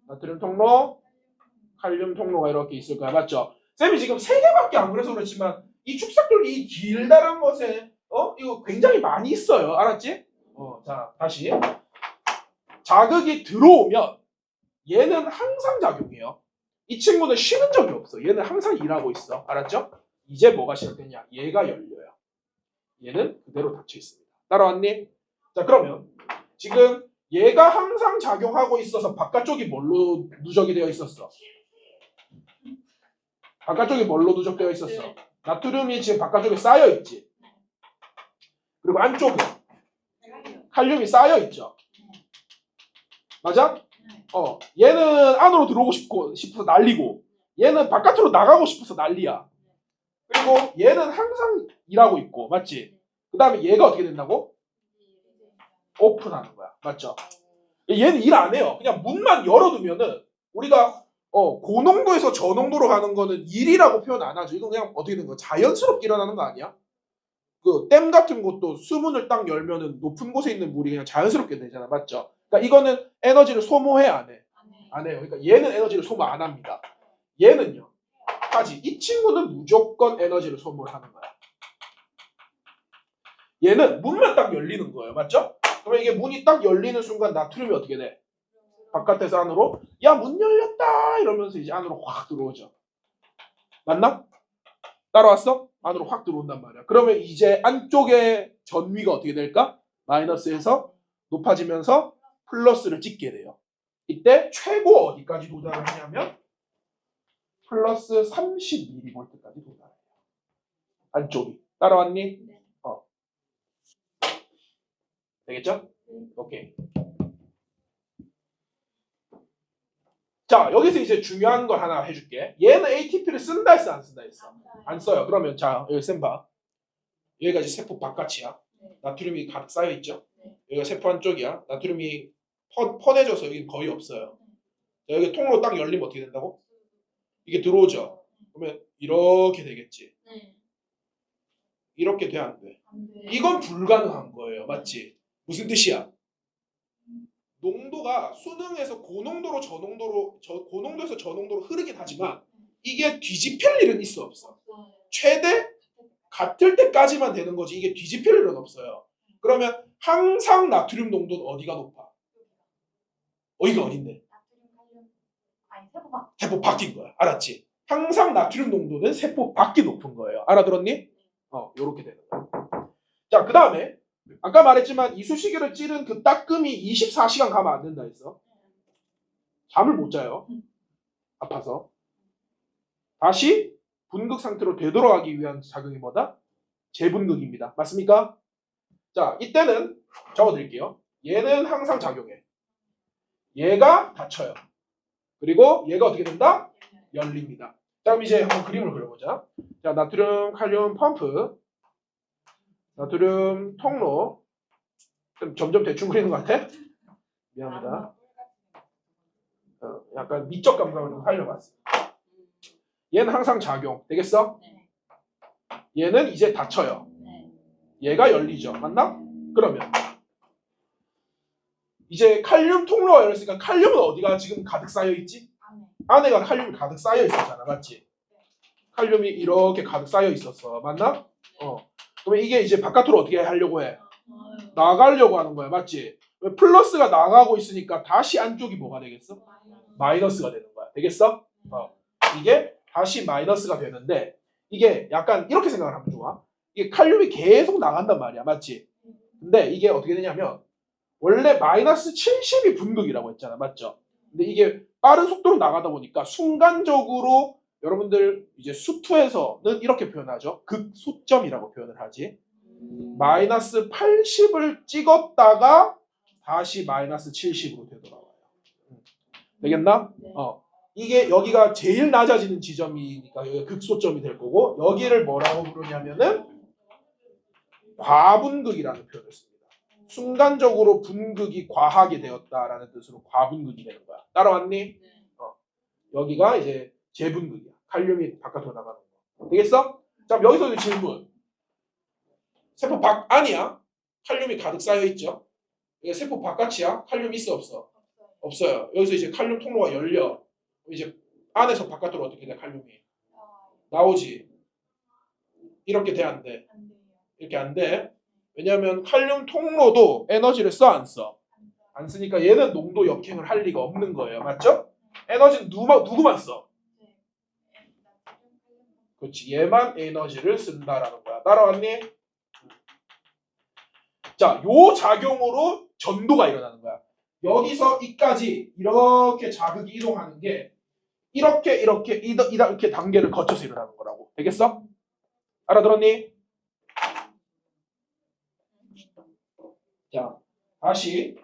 나트륨 통로, 칼륨 통로가 이렇게 있을 거야. 맞죠? 쌤이 지금 3개밖에 안 그래서 그렇지만 이 축삭들이 이 길다란 것에 이거 굉장히 많이 있어요. 알았지? 자, 다시. 자극이 들어오면 얘는 항상 작용해요. 이 친구는 쉬는 적이 없어. 얘는 항상 일하고 있어. 알았죠? 이제 뭐가 시작되냐? 얘가 열려요. 얘는 그대로 닫혀 있습니다. 따라왔니? 자, 그러면 지금 얘가 항상 작용하고 있어서 바깥쪽이 뭘로 누적이 되어 있었어? 바깥쪽이 뭘로 누적되어 있었어? 나트륨이 지금 바깥쪽에 쌓여 있지. 그리고 안쪽은 칼륨이 쌓여 있죠. 맞아? 얘는 안으로 들어오고 싶어서 난리고 얘는 바깥으로 나가고 싶어서 난리야. 그리고 얘는 항상 일하고 있고 맞지? 그 다음에 얘가 어떻게 된다고? 오픈하는 거야. 맞죠? 얘는 일 안 해요. 그냥 문만 열어두면은 우리가 고농도에서 저농도로 가는 거는 일이라고 표현 안 하죠. 이건 그냥 어떻게 되는 거야? 자연스럽게 일어나는 거 아니야? 그 댐 같은 것도 수문을 딱 열면은 높은 곳에 있는 물이 그냥 자연스럽게 되잖아. 맞죠? 그러니까 이거는 에너지를 소모해 안 해? 안 해요. 그러니까 얘는 에너지를 소모 안 합니다. 얘는요. 하지. 이 친구는 무조건 에너지를 소모를 하는 거야. 얘는 문만 딱 열리는 거예요. 맞죠? 그러면 이게 문이 딱 열리는 순간 나트륨이 어떻게 돼? 바깥에서 안으로 야, 문 열렸다 이러면서 이제 안으로 확 들어오죠. 맞나? 따라왔어? 안으로 확 들어온단 말이야. 그러면 이제 안쪽의 전위가 어떻게 될까? 마이너스에서 높아지면서 플러스를 찍게 돼요. 이때 최고 어디까지 도달을 하냐면 플러스 30mV까지 도달해요. 안쪽이. 따라왔니? 네. 되겠죠? 오케이. 자, 여기서 이제 중요한 걸 하나 해줄게. 얘는 ATP를 쓴다 했어, 안 쓴다 했어? 안 써요. 그러면 자, 여기 쌤 봐. 여기가 이제 세포 바깥이야. 나트륨이 가득 쌓여 있죠? 여기가 세포 안쪽이야. 나트륨이 퍼내져서 여기 거의 없어요. 자, 여기 통로 딱 열리면 어떻게 된다고? 이게 들어오죠? 그러면 이렇게 되겠지. 이렇게 돼, 안 돼? 이건 불가능한 거예요. 맞지? 무슨 뜻이야? 농도가 수능에서 고농도로 고농도에서 저농도로 흐르긴 하지만 이게 뒤집힐 일은 있어 없어? 최대 같을 때까지만 되는 거지 이게 뒤집힐 일은 없어요. 그러면 항상 나트륨 농도는 어디가 높아? 어디가 어딘데? 세포 밖인 거야. 알았지? 항상 나트륨 농도는 세포 밖이 높은 거예요. 알아들었니? 요렇게 되는 거야. 자, 그 다음에 아까 말했지만 이쑤시개를 찌른 그 따끔이 24시간 가면 안 된다 했어. 잠을 못 자요. 아파서. 다시 분극 상태로 되돌아가기 위한 작용이 뭐다? 재분극입니다. 맞습니까? 자, 이때는 적어드릴게요. 얘는 항상 작용해. 얘가 닫혀요. 그리고 얘가 어떻게 된다? 열립니다. 자, 그럼 이제 한번 그림을 그려보자. 자, 나트륨, 칼륨 펌프, 나트륨 통로. 좀 점점 대충 그리는 것 같아? 미안합니다. 약간 미적 감각을 좀 살려봤어. 얘는 항상 작용. 되겠어? 네. 얘는 이제 닫혀요. 네. 얘가 열리죠. 맞나? 그러면 이제 칼륨 통로가 열렸으니까 칼륨은 어디가 지금 가득 쌓여 있지? 안에가 칼륨이 가득 쌓여 있었잖아. 맞지? 칼륨이 이렇게 가득 쌓여 있었어. 맞나? 그러면 이게 이제 바깥으로 어떻게 하려고 해? 나가려고 하는 거야. 맞지? 플러스가 나가고 있으니까 다시 안쪽이 뭐가 되겠어? 마이너스가 되는 거야. 되겠어? 이게 다시 마이너스가 되는데 이게 약간 이렇게 생각을 하면 좋아. 이게 칼륨이 계속 나간단 말이야. 맞지? 근데 이게 어떻게 되냐면 원래 마이너스 70이 분극이라고 했잖아. 맞죠? 근데 이게 빠른 속도로 나가다 보니까 순간적으로 여러분들 이제 수투에서는 이렇게 표현하죠. 극소점이라고 표현을 하지. 마이너스 80을 찍었다가 다시 마이너스 70으로 되돌아와요. 되겠나? 네. 이게 여기가 제일 낮아지는 지점이니까 여기가 극소점이 될 거고 여기를 뭐라고 부르냐면은 과분극이라는 표현을 씁니다. 순간적으로 분극이 과하게 되었다라는 뜻으로 과분극이 되는 거야. 따라왔니? 네. 여기가 이제 재분극이야. 칼륨이 바깥으로 나가는 거. 되겠어? 자, 여기서 질문. 세포 밖 아니야? 칼륨이 가득 쌓여 있죠. 이게 세포 바깥이야? 칼륨 있어 없어? 없어요. 여기서 이제 칼륨 통로가 열려. 이제 안에서 바깥으로 어떻게 돼? 칼륨이 나오지. 이렇게 돼 안 돼? 이렇게 안 돼. 왜냐하면 칼륨 통로도 에너지를 써 안 써? 안 쓰니까 얘는 농도 역행을 할 리가 없는 거예요. 맞죠? 에너지는 누구만 써? 그렇지. 얘만 에너지를 쓴다라는 거야. 따라왔니? 자, 요 작용으로 전도가 일어나는 거야. 여기서 이까지 이렇게 자극이 이동하는 게 이렇게 단계를 거쳐서 일어나는 거라고. 되겠어? 알아들었니? 자, 다시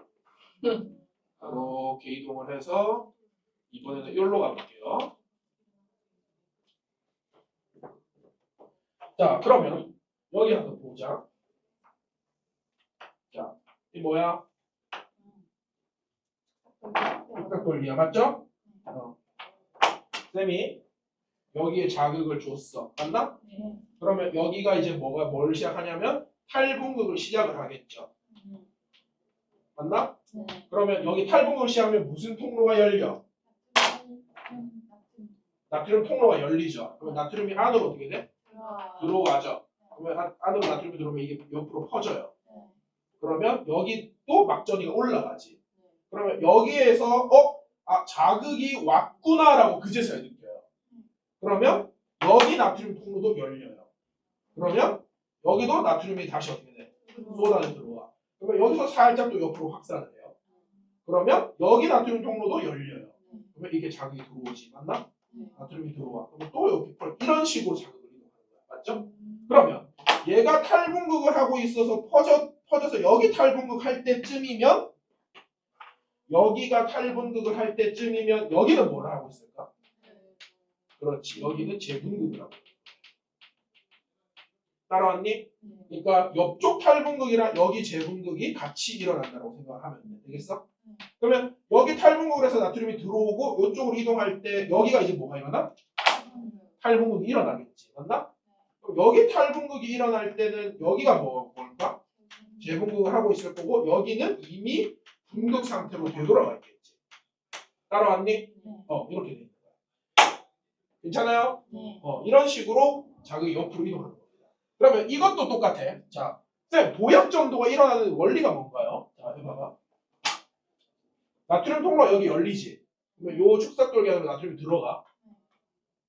이렇게 이동을 해서 이번에는 여기로 가볼게요. 자, 그러면 여기 한번 보자. 자, 이 뭐야? 삼각돌기야, 맞죠? 쌤이 여기에 자극을 줬어. 맞나? 네. 그러면 여기가 이제 뭘 시작하냐면 탈분극을 시작을 하겠죠. 맞나? 네. 그러면 여기 탈분극을 시작하면 무슨 통로가 열려? 나트륨 통로가 열리죠. 그러면 나트륨이 안으로 어떻게 돼? 들어와죠. 그러면 안으로 나트륨이 들어오면 이게 옆으로 퍼져요. 그러면 여기 또 막전이가 올라가지. 그러면 여기에서 자극이 왔구나라고 그제서야 느껴요. 그러면 여기 나트륨 통로도 열려요. 그러면 여기도 나트륨이 다시 어떻게 돼? 쏟아져 들어와. 그러면 여기서 살짝 또 옆으로 확산을 해요. 그러면 여기 나트륨 통로도 열려요. 그러면 이게 자극이 들어오지. 맞나? 나트륨이 들어와. 그러면 또 여기 이런 식으로 자극을 이동하는 거야. 맞죠? 그러면 얘가 탈분극을 하고 있어서 퍼져서 여기 탈분극 할 때쯤이면 여기가 탈분극을 할 때쯤이면 여기는 뭘 하고 있을까? 그렇지. 여기는 재분극을 하고 있어. 따라왔니? 그러니까 옆쪽 탈분극이랑 여기 재분극이 같이 일어난다고 생각하면 되겠어? 그러면 여기 탈분극을 해서 나트륨이 들어오고 이쪽으로 이동할 때 여기가 이제 뭐가 일어나? 탈분극이 일어나겠지. 맞나? 그럼 여기 탈분극이 일어날 때는 여기가 뭘까? 재분극을 하고 있을 거고 여기는 이미 분극 상태로 되돌아가 있겠지. 따라왔니? 이렇게 돼 있는 거야. 괜찮아요? 이런 식으로 자극이 옆으로 이동하는 겁니다. 그러면 이것도 똑같아. 자, 쌤, 도약 전도가 일어나는 원리가 뭔가요? 자, 해봐봐. 나트륨 통로가 여기 열리지. 그러면 요 축삭돌기 안으로 나트륨이 들어가.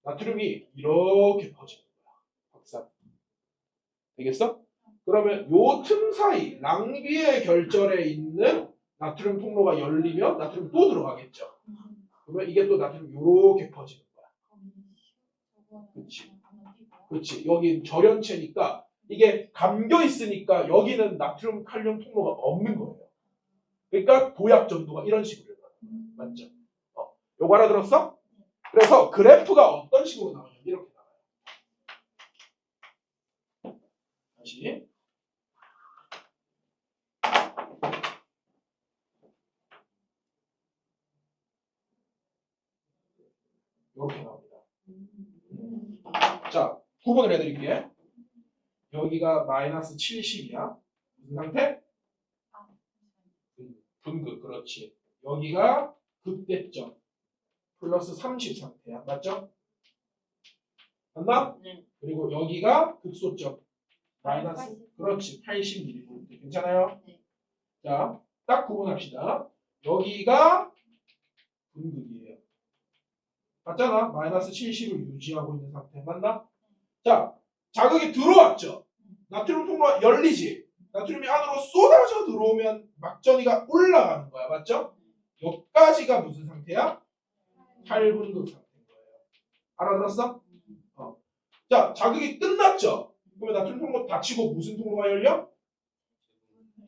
나트륨이 이렇게 퍼지는 거야. 확산. 되겠어? 그러면 요 틈 사이 랑비의 결절에 있는 나트륨 통로가 열리면 나트륨이 또 들어가겠죠. 그러면 이게 또 나트륨이 요렇게 퍼지는 거야. 그렇지. 그렇지. 여기 절연체니까 이게 감겨 있으니까 여기는 나트륨 칼륨 통로가 없는 거예요. 그러니까 도약 전도가 이런 식으로 일어나요. 맞죠? 요거 알아들었어? 그래서 그래프가 어떤 식으로 나오냐면 이렇게 나와요. 다시. 이렇게 나옵니다. 자, 9번을 해드릴게. 여기가 마이너스 70이야. 무슨 상태? 분극, 그렇지. 여기가 극대점. 플러스 30 상태야. 맞죠? 맞나? 네. 그리고 여기가 극소점. 마이너스, 그렇지. 80mV. 괜찮아요? 네. 자, 딱 구분합시다. 여기가 분극이에요. 맞잖아? 마이너스 70을 유지하고 있는 상태. 맞나? 자, 자극이 들어왔죠? 나트륨 통로가 열리지? 나트륨이 안으로 쏟아져 들어오면 막전이가 올라가는 거야. 맞죠? 여기까지가 무슨 상태야? 탈분극 상태인 거예요. 알아들었어? 자, 자극이 끝났죠? 그러면 나트륨 통로 닫히고 무슨 통로가 열려?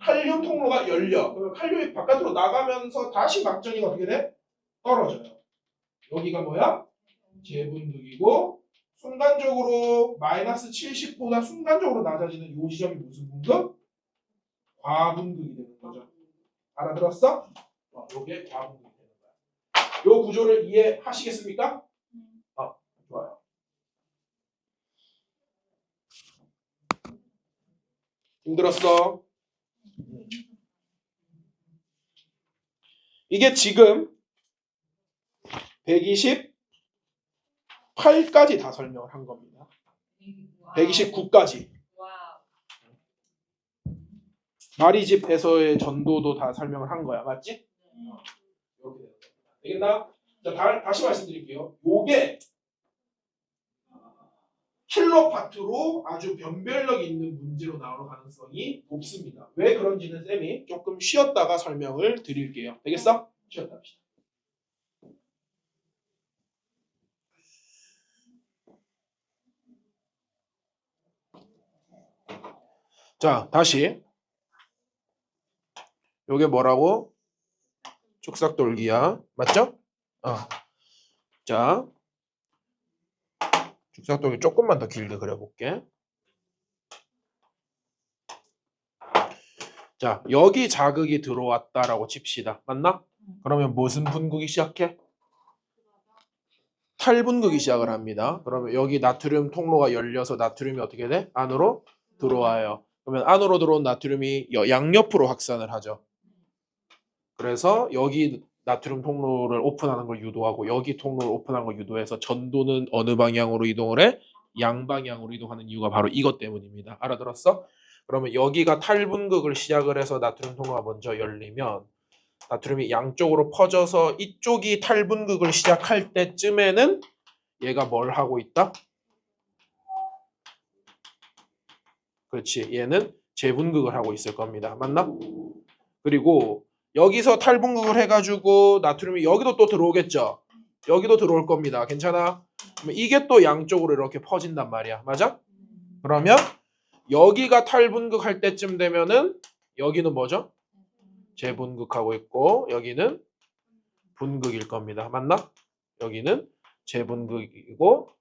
칼륨 통로가 열려. 그러면 칼륨이 바깥으로 나가면서 다시 막전이가 어떻게 돼? 떨어져요. 여기가 뭐야? 재분극이고 순간적으로 마이너스 70보다 순간적으로 낮아지는 이 지점이 무슨 분극? 과분극이 되는 거죠. 알아들었어? 요게 과분극이 되는 거야. 요 구조를 이해하시겠습니까? 좋아요. 힘들었어? 이게 지금 128까지 다 설명을 한 겁니다. 129까지. 와우. 마리집에서의 전도도 다 설명을 한 거야. 맞지? 이렇게 되는 겁니다. 되겠나? 자, 다시 말씀드릴게요. 요게 킬로파트로 아주 변별력 있는 문제로 나올 가능성이 높습니다. 왜 그런지는 쌤이 조금 쉬었다가 설명을 드릴게요. 되겠어? 쉬었다 합시다. 자, 다시. 요게 뭐라고? 축삭돌기야. 맞죠? 자, 축삭돌기 조금만 더 길게 그려볼게. 자, 여기 자극이 들어왔다라고 칩시다. 맞나? 그러면 무슨 분극이 시작해? 탈분극이 시작을 합니다. 그러면 여기 나트륨 통로가 열려서 나트륨이 어떻게 돼? 안으로 들어와요. 그러면 안으로 들어온 나트륨이 양옆으로 확산을 하죠. 그래서 여기 나트륨 통로를 오픈하는 걸 유도하고 여기 통로를 오픈하는 걸 유도해서 전도는 어느 방향으로 이동을 해? 양방향으로 이동하는 이유가 바로 이것 때문입니다. 알아들었어? 그러면 여기가 탈분극을 시작을 해서 나트륨 통로가 먼저 열리면 나트륨이 양쪽으로 퍼져서 이쪽이 탈분극을 시작할 때쯤에는 얘가 뭘 하고 있다? 그렇지. 얘는 재분극을 하고 있을 겁니다. 맞나? 그리고 여기서 탈분극을 해가지고 나트륨이 여기도 또 들어오겠죠. 여기도 들어올 겁니다. 괜찮아? 그러면 이게 또 양쪽으로 이렇게 퍼진단 말이야. 맞아? 그러면 여기가 탈분극할 때쯤 되면은 여기는 뭐죠? 재분극하고 있고 여기는 분극일 겁니다. 맞나? 여기는 재분극이고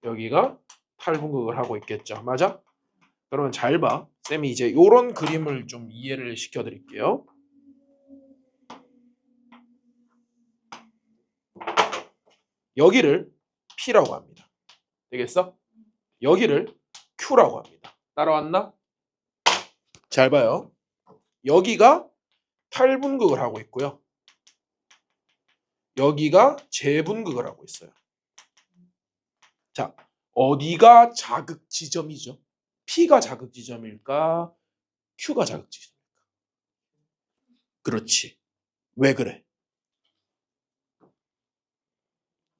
여기가 탈분극을 하고 있겠죠. 맞아? 그러면 잘 봐. 쌤이 이제 이런 그림을 좀 이해를 시켜드릴게요. 여기를 P라고 합니다. 되겠어? 여기를 Q라고 합니다. 따라왔나? 잘 봐요. 여기가 탈분극을 하고 있고요. 여기가 재분극을 하고 있어요. 자, 어디가 자극 지점이죠? P가 자극 지점일까? Q가 자극 지점일까? 그렇지. 왜 그래?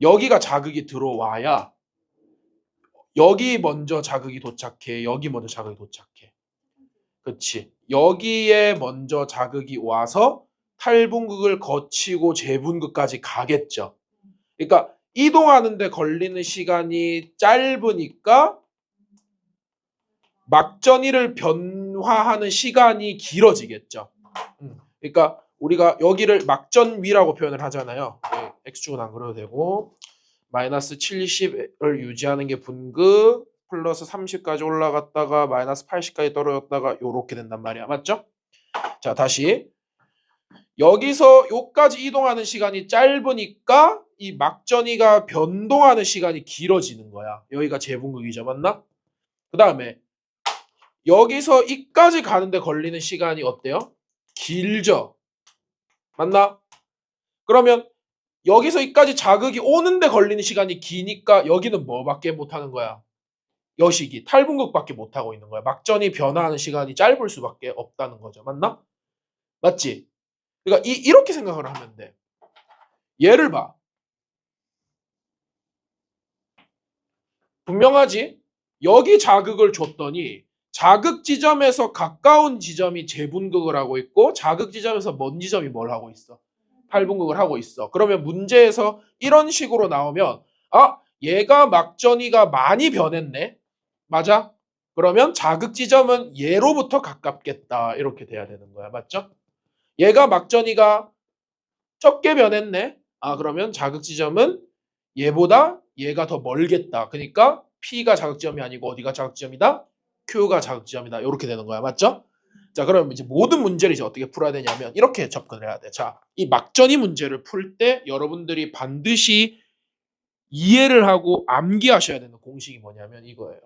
여기가 자극이 들어와야 여기 먼저 자극이 도착해. 여기 먼저 자극이 도착해. 그렇지. 여기에 먼저 자극이 와서 탈분극을 거치고 재분극까지 가겠죠. 그러니까 이동하는데 걸리는 시간이 짧으니까 막전이를 변화하는 시간이 길어지겠죠. 그러니까 우리가 여기를 막전위라고 표현을 하잖아요. 네, x축은 안 그려도 되고 마이너스 70을 유지하는 게 분극 플러스 30까지 올라갔다가 마이너스 80까지 떨어졌다가 요렇게 된단 말이야. 맞죠? 자, 다시 여기서 요까지 이동하는 시간이 짧으니까 이 막전이가 변동하는 시간이 길어지는 거야. 여기가 재분극이죠. 맞나? 그 다음에 여기서 이까지 가는데 걸리는 시간이 어때요? 길죠? 맞나? 그러면 여기서 이까지 자극이 오는데 걸리는 시간이 기니까 여기는 뭐밖에 못하는 거야? 여식이 탈분극밖에 못하고 있는 거야. 막전이 변화하는 시간이 짧을 수밖에 없다는 거죠. 맞나? 맞지? 그러니까 이렇게 생각을 하면 돼. 얘를 봐. 분명하지? 여기 자극을 줬더니 자극 지점에서 가까운 지점이 재분극을 하고 있고 자극 지점에서 먼 지점이 뭘 하고 있어? 탈분극을 하고 있어. 그러면 문제에서 이런 식으로 나오면 아, 얘가 막전이가 많이 변했네. 맞아? 그러면 자극 지점은 얘로부터 가깝겠다. 이렇게 돼야 되는 거야. 맞죠? 얘가 막전이가 적게 변했네. 아, 그러면 자극 지점은 얘보다 얘가 더 멀겠다. 그러니까 P가 자극지점이 아니고 어디가 자극지점이다? Q가 자극지점이다. 이렇게 되는 거야. 맞죠? 자, 그럼 이제 모든 문제를 이제 어떻게 풀어야 되냐면 이렇게 접근을 해야 돼. 자, 이 막전이 문제를 풀 때 여러분들이 반드시 이해를 하고 암기하셔야 되는 공식이 뭐냐면 이거예요.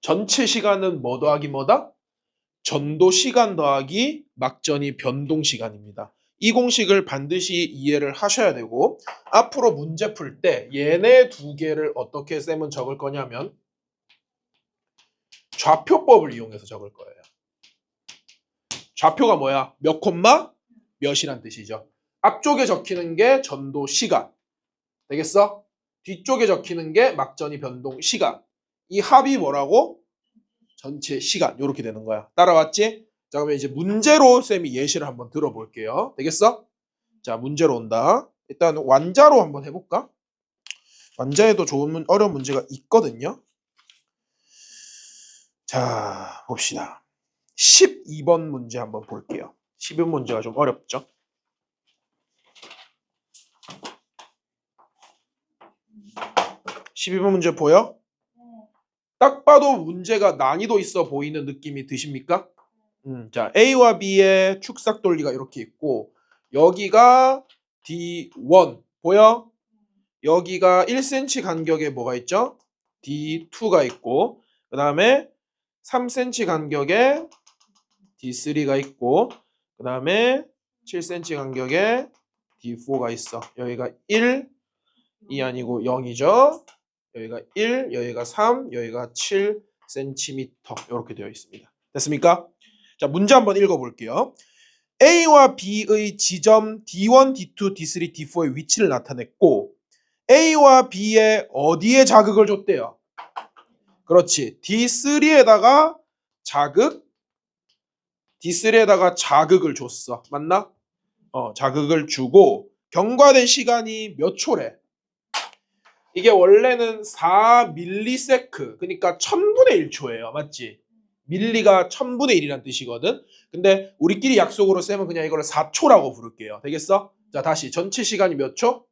전체 시간은 뭐 더하기 뭐다? 전도 시간 더하기 막전이 변동 시간입니다. 이 공식을 반드시 이해를 하셔야 되고 앞으로 문제 풀 때 얘네 두 개를 어떻게 쌤은 적을 거냐면 좌표법을 이용해서 적을 거예요. 좌표가 뭐야? 몇 콤마? 몇이란 뜻이죠. 앞쪽에 적히는 게 전도 시간. 되겠어? 뒤쪽에 적히는 게 막전이 변동 시간. 이 합이 뭐라고? 전체 시간. 이렇게 되는 거야. 따라왔지? 자, 그러면 이제 문제로 쌤이 예시를 한번 들어볼게요. 되겠어? 자, 문제로 온다. 일단 완자로 한번 해볼까? 완자에도 어려운 문제가 있거든요. 자, 봅시다. 12번 문제 한번 볼게요. 12번 문제가 좀 어렵죠? (12번) 문제 보여? 딱 봐도 문제가 난이도 있어 보이는 느낌이 드십니까? 자, A와 B의 축삭 돌리가 이렇게 있고 여기가 D1 보여? 여기가 1cm 간격에 뭐가 있죠? D2가 있고 그 다음에 3cm 간격에 D3가 있고 그 다음에 7cm 간격에 D4가 있어. 여기가 1, 이 아니고 0이죠. 여기가 1, 여기가 3, 여기가 7cm 이렇게 되어 있습니다. 됐습니까? 자, 문제 한번 읽어볼게요. A와 B의 지점 D1, D2, D3, D4의 위치를 나타냈고 A와 B의 어디에 자극을 줬대요? 그렇지. D3에다가 자극을 줬어. 맞나? 자극을 주고 경과된 시간이 몇 초래? 이게 원래는 4ms 그러니까 1000분의 1초예요. 맞지? 밀리가 1000분의 1이란 뜻이거든. 근데 우리끼리 약속으로 쌤은 그냥 이걸 4초라고 부를게요. 되겠어? 자, 다시 전체 시간이 몇 초?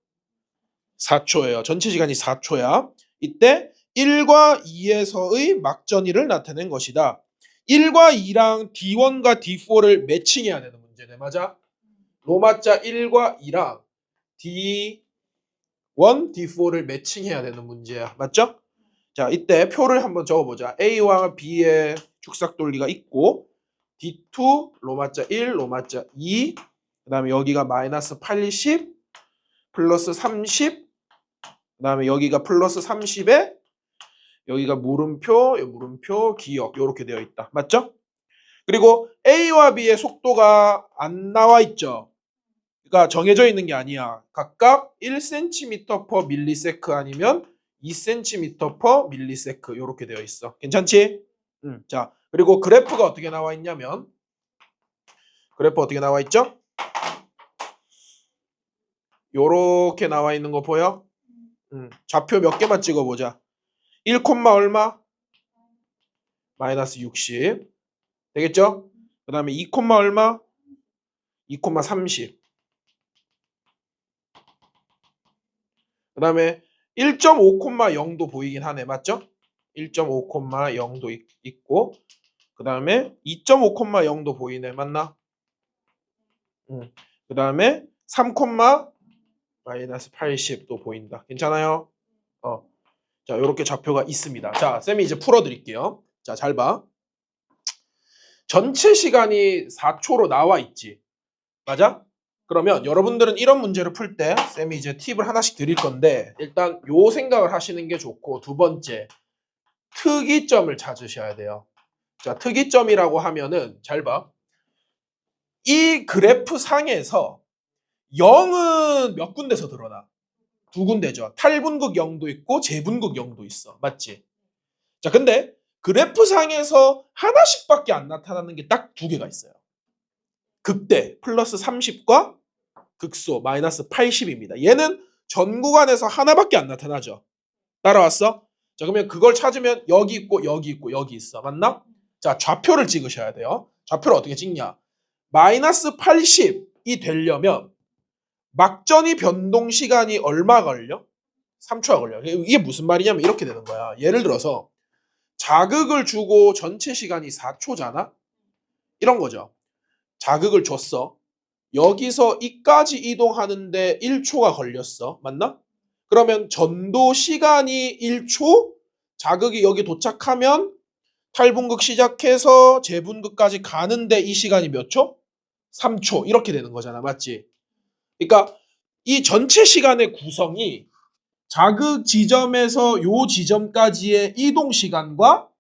4초예요. 전체 시간이 4초야. 이때 1과 2에서의 막전이를 나타낸 것이다. 1과 2랑 D1과 D4를 매칭해야 되는 문제네. 맞아? 로마자 1과 2랑 D1, D4를 매칭해야 되는 문제야. 맞죠? 자, 이때 표를 한번 적어보자. A와 B의 축삭 돌리가 있고 D2, 로마자 1, 로마자 2, 그 다음에 여기가 마이너스 80, 플러스 30, 그 다음에 여기가 플러스 30에 여기가 물음표, 기억 이렇게 되어 있다. 맞죠? 그리고 A와 B의 속도가 안 나와 있죠. 그러니까 정해져 있는 게 아니야. 각각 1cm per millisecond 아니면 2cm per millisecond 이렇게 되어 있어. 괜찮지? 자, 그리고 그래프가 어떻게 나와 있냐면 그래프 어떻게 나와 있죠? 요렇게 나와 있는 거 보여? 좌표 몇 개만 찍어보자. 1, 얼마? 마이너스 60. 되겠죠? 그 다음에 2, 얼마? 2, 30. 그 다음에 1.5, 0도 보이긴 하네. 맞죠? 1.5, 0도 있고 그 다음에 2.5, 0도 보이네. 맞나? 그 다음에 3, 마이너스 80도 보인다. 괜찮아요? 자, 요렇게 좌표가 있습니다. 자, 쌤이 이제 풀어드릴게요. 자, 잘 봐. 전체 시간이 4초로 나와 있지. 맞아? 그러면 여러분들은 이런 문제를 풀 때 쌤이 이제 팁을 하나씩 드릴 건데 일단 요 생각을 하시는 게 좋고 두 번째 특이점을 찾으셔야 돼요. 자, 특이점이라고 하면은 잘 봐. 이 그래프 상에서 0은 몇 군데서 드러나? 두 군데죠. 탈분극 0도 있고 재분극 0도 있어. 맞지? 자, 근데 그래프 상에서 하나씩밖에 안 나타나는 게 딱 두 개가 있어요. 극대 플러스 30과 극소 마이너스 80입니다. 얘는 전 구간에서 하나밖에 안 나타나죠. 따라왔어? 자, 그러면 그걸 찾으면 여기 있고 여기 있고 여기 있어. 맞나? 자, 좌표를 찍으셔야 돼요. 좌표를 어떻게 찍냐? 마이너스 80이 되려면 막전이 변동 시간이 얼마 걸려? 3초가 걸려. 이게 무슨 말이냐면 이렇게 되는 거야. 예를 들어서 자극을 주고 전체 시간이 4초잖아? 이런 거죠. 자극을 줬어. 여기서 이까지 이동하는데 1초가 걸렸어. 맞나? 그러면 전도 시간이 1초, 자극이 여기 도착하면 탈분극 시작해서 재분극까지 가는데 이 시간이 몇 초? 3초. 이렇게 되는 거잖아. 맞지? 그러니까 이 전체 시간의 구성이 자극 지점에서 요 지점까지의 이동 시간과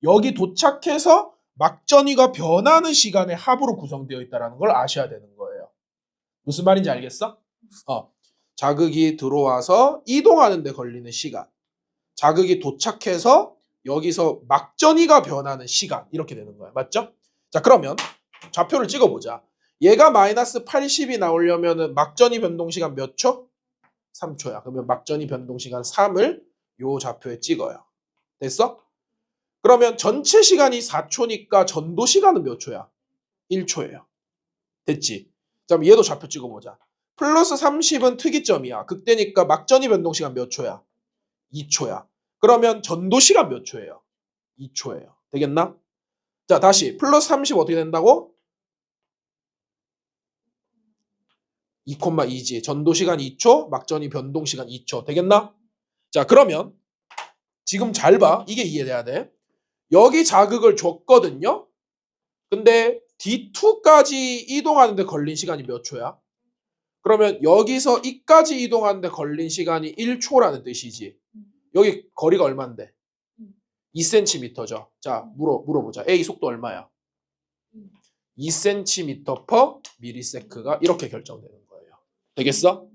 여기 도착해서 막전이가 변하는 시간의 합으로 구성되어 있다는 걸 아셔야 되는 거예요. 무슨 말인지 알겠어? 자극이 들어와서 이동하는 데 걸리는 시간. 자극이 도착해서 여기서 막전이가 변하는 시간. 이렇게 되는 거야. 맞죠? 자, 그러면 좌표를 찍어보자. 얘가 마이너스 80이 나오려면 막전이 변동 시간 몇 초? 3초야. 그러면 막전이 변동 시간 3을 요 좌표에 찍어요. 됐어? 그러면 전체 시간이 4초니까 전도 시간은 몇 초야? 1초예요. 됐지? 그럼 얘도 좌표 찍어보자. 플러스 30은 특이점이야. 극대니까 막전이 변동 시간 몇 초야? 2초야. 그러면 전도 시간 몇 초예요? 2초예요. 되겠나? 자, 다시 플러스 30 어떻게 된다고? 2,2지. 전도 시간 2초, 막전이 변동 시간 2초. 되겠나? 자, 그러면 지금 잘 봐. 이게 이해돼야 돼. 여기 자극을 줬거든요. 근데 D2까지 이동하는데 걸린 시간이 몇 초야? 그러면 여기서 이까지 이동하는데 걸린 시간이 1초라는 뜻이지. 여기 거리가 얼마인데? 2cm죠. 자, 물어보자. A 속도 얼마야? 2cm/ms가 이렇게 결정되는 거예요. 되겠어?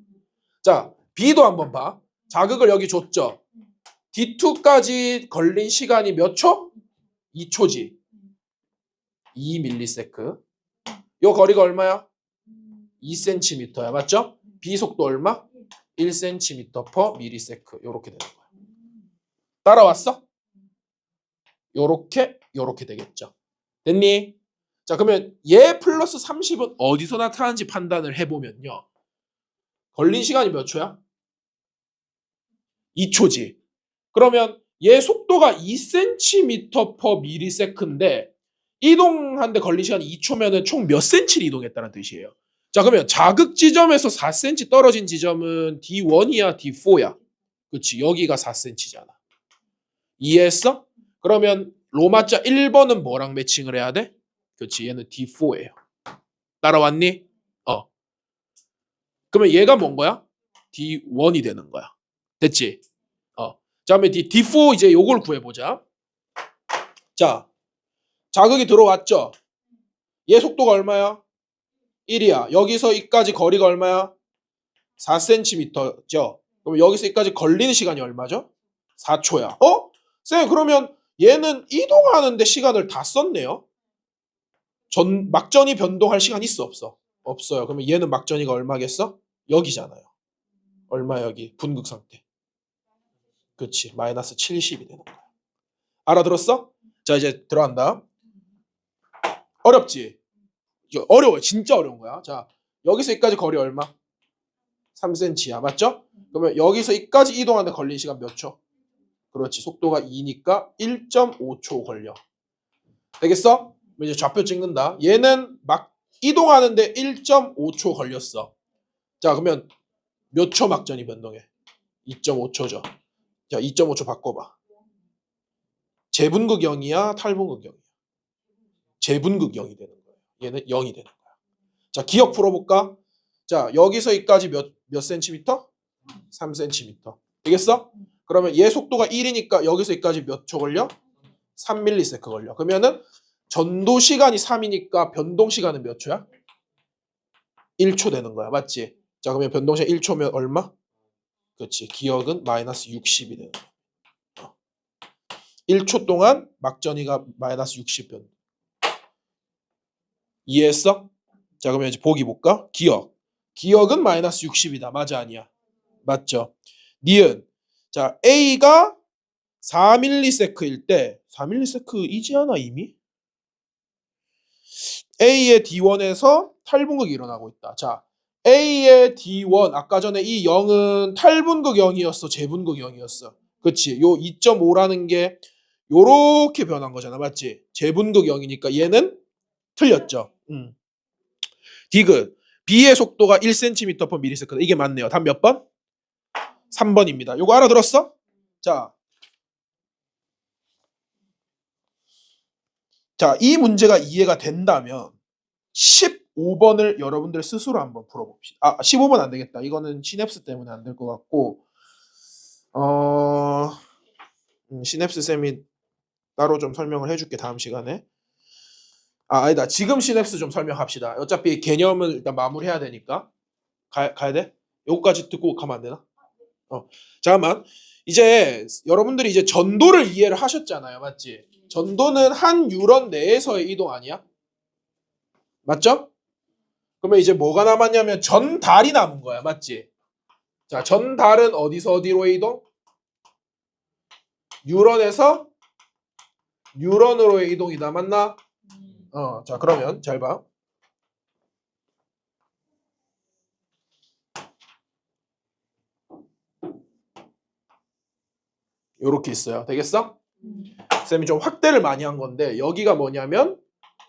자, B도 한번 봐. 자극을 여기 줬죠. D2까지 걸린 시간이 몇 초? 2초지. 2ms. 요 거리가 얼마야? 2cm야. 맞죠? B 속도 얼마? 1cm/ms. 요렇게 되는 거야. 따라왔어? 요렇게 되겠죠. 됐니? 자, 그러면 얘 플러스 30은 어디서 나타나는지 판단을 해보면요. 걸린 시간이 몇 초야? 2초지. 그러면 얘 속도가 2cm/ms인데 이동하는데 걸린 시간이 2초면은 총 몇 cm를 이동했다는 뜻이에요. 자, 그러면 자극 지점에서 4cm 떨어진 지점은 D1이야, D4야? 그렇지. 여기가 4cm잖아. 이해했어? 그러면 로마자 1번은 뭐랑 매칭을 해야 돼? 그렇지. 얘는 D4예요. 따라왔니? 그러면 얘가 뭔 거야? D1이 되는 거야. 됐지? 자, 그러면 D4 이제 요걸 구해보자. 자, 자극이 들어왔죠? 얘 속도가 얼마야? 1이야. 여기서 이까지 거리가 얼마야? 4cm죠. 그럼 여기서 이까지 걸리는 시간이 얼마죠? 4초야. 쌤, 그러면 얘는 이동하는데 시간을 다 썼네요. 막전이 변동할 시간 있어 없어? 없어요. 그러면 얘는 막전이가 얼마겠어? 여기잖아요. 얼마 여기? 분극 상태. 그렇지. 마이너스 70이 되는 거야. 알아들었어? 자 이제 들어간다. 어렵지? 이거 어려워요. 진짜 어려운 거야. 자 여기서 여기까지 거리 얼마? 3cm야. 맞죠? 그러면 여기서 여기까지 이동하는데 걸린 시간 몇 초? 그렇지. 속도가 2니까 1.5초 걸려. 되겠어? 그럼 이제 좌표 찍는다. 얘는 막 이동하는데 1.5초 걸렸어. 자 그러면 몇 초 막전이 변동해? 2.5초죠. 자 2.5초 바꿔봐. 재분극0이야 탈분극0이야? 재분극0이 되는 거예요. 얘는 0이 되는 거야. 자 기억 풀어볼까? 자 여기서 여기까지 몇 센티미터? 3cm. 되겠어? 그러면 얘 속도가 1이니까 여기서 여기까지 몇 초 걸려? 3ms 걸려. 그러면은 전도 시간이 3이니까 변동 시간은 몇 초야? 1초 되는 거야. 맞지? 자 그러면 변동 시간 1초면 얼마? 그렇지. 기억은 마이너스 60이 되는 거야. 1초 동안 막전이가 마이너스 60 변동. 이해했어? 자 그러면 이제 보기 볼까? 기억은 마이너스 60이다. 맞아 아니야? 맞죠? 니은 자 A가 4ms일 때 4ms이지 않아 이미? A의 D1에서 탈분극이 일어나고 있다. 자 A의 D1 아까 전에 이 0은 탈분극 0이었어? 재분극 0이었어? 그치? 요 2.5라는 게 요렇게 변한 거잖아. 맞지? 재분극 0이니까 얘는 틀렸죠. 디귿 B의 속도가 1cm/ms. 이게 맞네요. 답 몇 번? 3번입니다. 요거 알아들었어? 자, 이 문제가 이해가 된다면 15번을 여러분들 스스로 한번 풀어봅시다. 15번 안 되겠다. 이거는 시냅스 때문에 안 될 것 같고 시냅스 쌤이 따로 좀 설명을 해줄게 다음 시간에. 아니다. 지금 시냅스 좀 설명합시다. 어차피 개념을 일단 마무리해야 되니까. 가야 돼? 요거까지 듣고 가면 안 되나? 잠깐만. 이제 여러분들이 이제 전도를 이해를 하셨잖아요. 맞지? 전도는 한 유런 내에서의 이동 아니야? 맞죠? 그러면 이제 뭐가 남았냐면 전달이 남은 거야. 맞지? 자, 전달은 어디서 어디로의 이동? 뉴런에서 뉴런으로의 이동이다. 맞나? 자, 그러면 잘 봐. 요렇게 있어요. 되겠어? 쌤이 좀 확대를 많이 한 건데 여기가 뭐냐면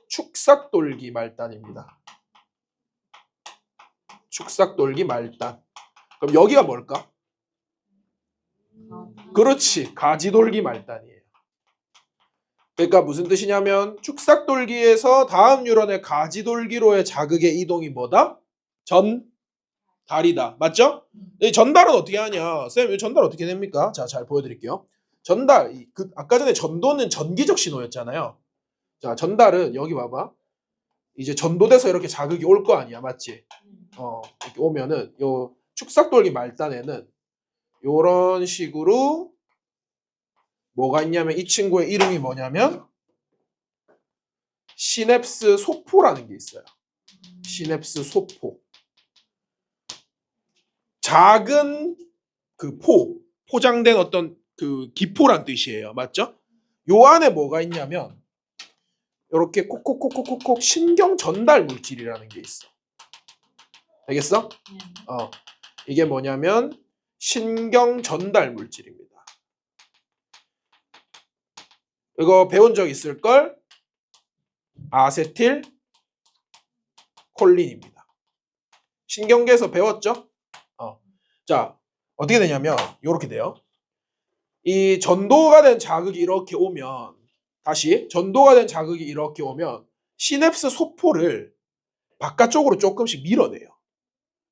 축삭돌기 말단입니다. 축삭돌기 말단. 그럼 여기가 뭘까? 그렇지. 가지돌기 말단이에요. 그러니까 무슨 뜻이냐면 축삭돌기에서 다음 뉴런의 가지돌기로의 자극의 이동이 뭐다? 전달이다. 맞죠? 이 전달은 어떻게 하냐? 쌤, 이 전달 어떻게 됩니까? 자, 잘 보여드릴게요. 전달, 아까 전에 전도는 전기적 신호였잖아요. 자, 전달은 여기 봐봐. 이제 전도돼서 이렇게 자극이 올 거 아니야. 맞지? 이렇게 오면은 요 축삭돌기 말단에는 요런 식으로 뭐가 있냐면 이 친구의 이름이 뭐냐면 시냅스 소포라는 게 있어요. 시냅스 소포. 작은 그 포장된 어떤 그 기포란 뜻이에요. 맞죠? 요 안에 뭐가 있냐면 이렇게 콕콕콕콕콕 신경 전달 물질이라는 게 있어. 되겠어? 이게 뭐냐면 신경 전달 물질입니다. 이거 배운 적 있을 걸? 아세틸 콜린입니다. 신경계에서 배웠죠? 자, 어떻게 되냐면 이렇게 돼요. 이 전도가 된 자극이 이렇게 오면 다시 전도가 된 자극이 이렇게 오면 시냅스 소포를 바깥쪽으로 조금씩 밀어내요.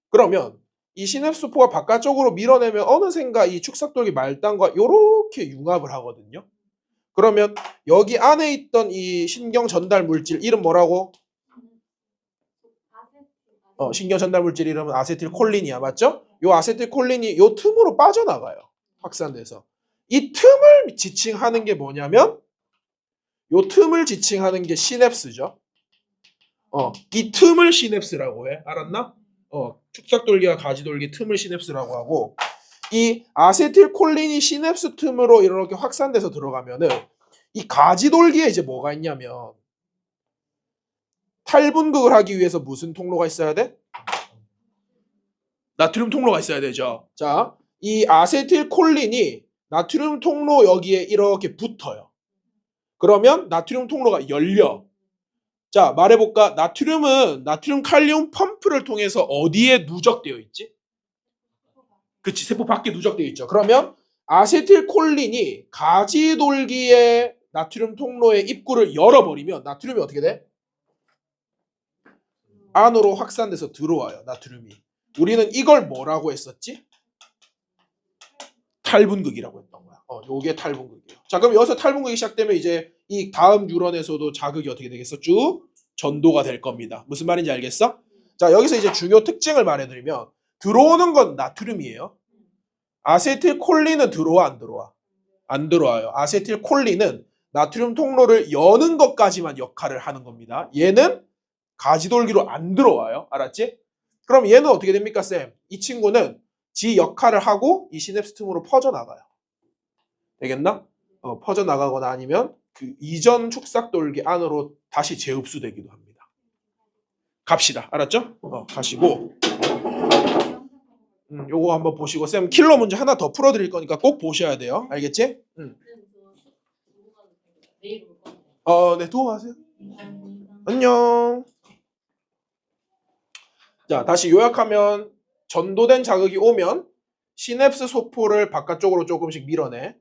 그러면 이 시냅스 소포가 바깥쪽으로 밀어내면 어느샌가 이 축삭돌기 말단과 이렇게 융합을 하거든요. 그러면 여기 안에 있던 이 신경 전달 물질 이름 뭐라고? 신경 전달 물질 이름은 아세틸콜린이야. 맞죠? 요 아세틸콜린이 요 틈으로 빠져나가요. 확산돼서. 이 틈을 지칭하는 게 뭐냐면 요 틈을 지칭하는 게 시냅스죠. 이 틈을 시냅스라고 해. 알았나? 축삭돌기와 가지돌기 틈을 시냅스라고 하고 이 아세틸콜린이 시냅스 틈으로 이렇게 확산돼서 들어가면은 이 가지돌기에 이제 뭐가 있냐면 탈분극을 하기 위해서 무슨 통로가 있어야 돼? 나트륨 통로가 있어야 되죠. 자, 이 아세틸콜린이 나트륨 통로 여기에 이렇게 붙어요. 그러면 나트륨 통로가 열려. 자, 말해볼까? 나트륨은 나트륨 칼륨 펌프를 통해서 어디에 누적되어 있지? 그치, 세포 밖에 누적되어 있죠. 그러면 아세틸콜린이 가지돌기의 나트륨 통로의 입구를 열어버리면 나트륨이 어떻게 돼? 안으로 확산돼서 들어와요. 나트륨이. 우리는 이걸 뭐라고 했었지? 탈분극이라고 했던 거야. 요게 탈분극이에요. 자, 그럼 여기서 탈분극이 시작되면 이제 이 다음 뉴런에서도 자극이 어떻게 되겠어? 쭉 전도가 될 겁니다. 무슨 말인지 알겠어? 자, 여기서 이제 중요 특징을 말해드리면 들어오는 건 나트륨이에요. 아세틸콜린은 들어와 안 들어와? 안 들어와요. 아세틸콜린은 나트륨 통로를 여는 것까지만 역할을 하는 겁니다. 얘는 가지돌기로 안 들어와요. 알았지? 그럼 얘는 어떻게 됩니까, 쌤? 이 친구는 지 역할을 하고 이 시냅스 틈으로 퍼져나가요. 되겠나? 퍼져나가거나 아니면 그 이전 축삭돌기 안으로 다시 재흡수되기도 합니다. 갑시다. 알았죠? 가시고 요거 한번 보시고 쌤 킬러 문제 하나 더 풀어드릴 거니까 꼭 보셔야 돼요. 알겠지? 내일 올 건데. 네, 두고 가세요. 안녕. 자, 다시 요약하면 전도된 자극이 오면 시냅스 소포를 바깥쪽으로 조금씩 밀어내.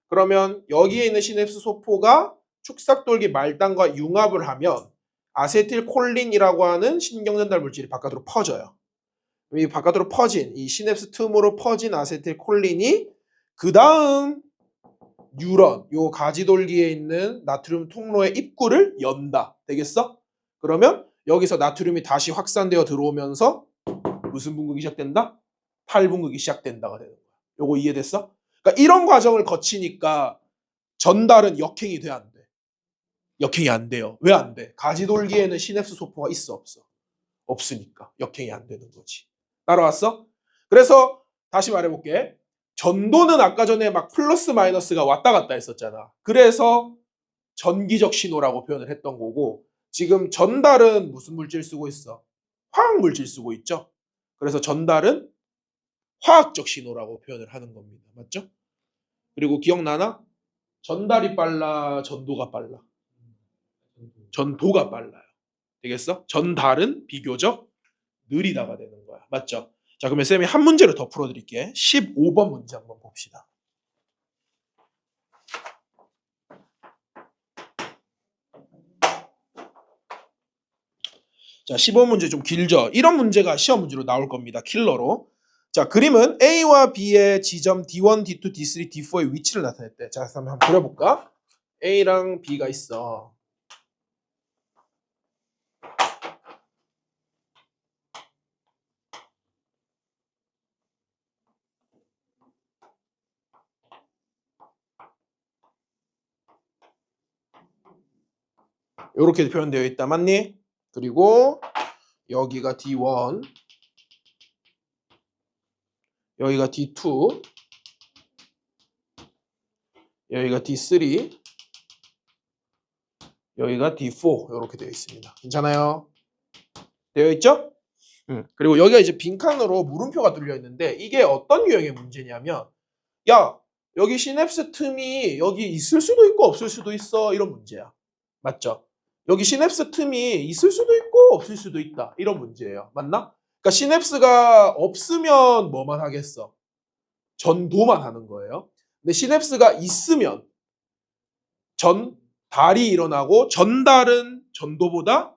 그러면 여기에 있는 시냅스 소포가 축삭돌기 말단과 융합을 하면 아세틸콜린이라고 하는 신경전달 물질이 바깥으로 퍼져요. 이 바깥으로 퍼진 이 시냅스 틈으로 퍼진 아세틸콜린이 그 다음 뉴런 요 가지돌기에 있는 나트륨 통로의 입구를 연다. 되겠어? 그러면 여기서 나트륨이 다시 확산되어 들어오면서 무슨 분극이 시작된다? 탈분극이 시작된다가 되는 거야. 요거 이해됐어? 그러니까 이런 과정을 거치니까 전달은 역행이 돼 안 돼? 역행이 안 돼요. 왜 안 돼? 가지돌기에는 시냅스 소포가 있어 없어? 없으니까 역행이 안 되는 거지. 따라왔어? 그래서 다시 말해볼게. 전도는 아까 전에 막 플러스 마이너스가 왔다 갔다 했었잖아. 그래서 전기적 신호라고 표현을 했던 거고 지금 전달은 무슨 물질 쓰고 있어? 화학 물질 쓰고 있죠. 그래서 전달은 화학적 신호라고 표현을 하는 겁니다. 맞죠? 그리고 기억나나? 전달이 빨라, 전도가 빨라. 전도가 빨라요. 되겠어? 전달은 비교적 느리다가 되는 거야. 맞죠? 자, 그러면 쌤이 한 문제를 더 풀어드릴게. 15번 문제 한번 봅시다. 자, 15번 문제 좀 길죠? 이런 문제가 시험 문제로 나올 겁니다. 킬러로. 자, 그림은 A와 B의 지점 D1, D2, D3, D4의 위치를 나타냈대. 자, 그럼 한번 그려볼까? A랑 B가 있어. 이렇게 표현되어 있다. 맞니? 그리고 여기가 D1, 여기가 D2, 여기가 D3, 여기가 D4 이렇게 되어 있습니다. 괜찮아요? 되어 있죠? 그리고 여기가 이제 빈칸으로 물음표가 뚫려 있는데 이게 어떤 유형의 문제냐면 야, 여기 시냅스 틈이 여기 있을 수도 있고 없을 수도 있어 이런 문제야. 맞죠? 여기 시냅스 틈이 있을 수도 있고 없을 수도 있다 이런 문제예요. 맞나? 그러니까 시냅스가 없으면 뭐만 하겠어? 전도만 하는 거예요. 근데 시냅스가 있으면 전달이 일어나고 전달은 전도보다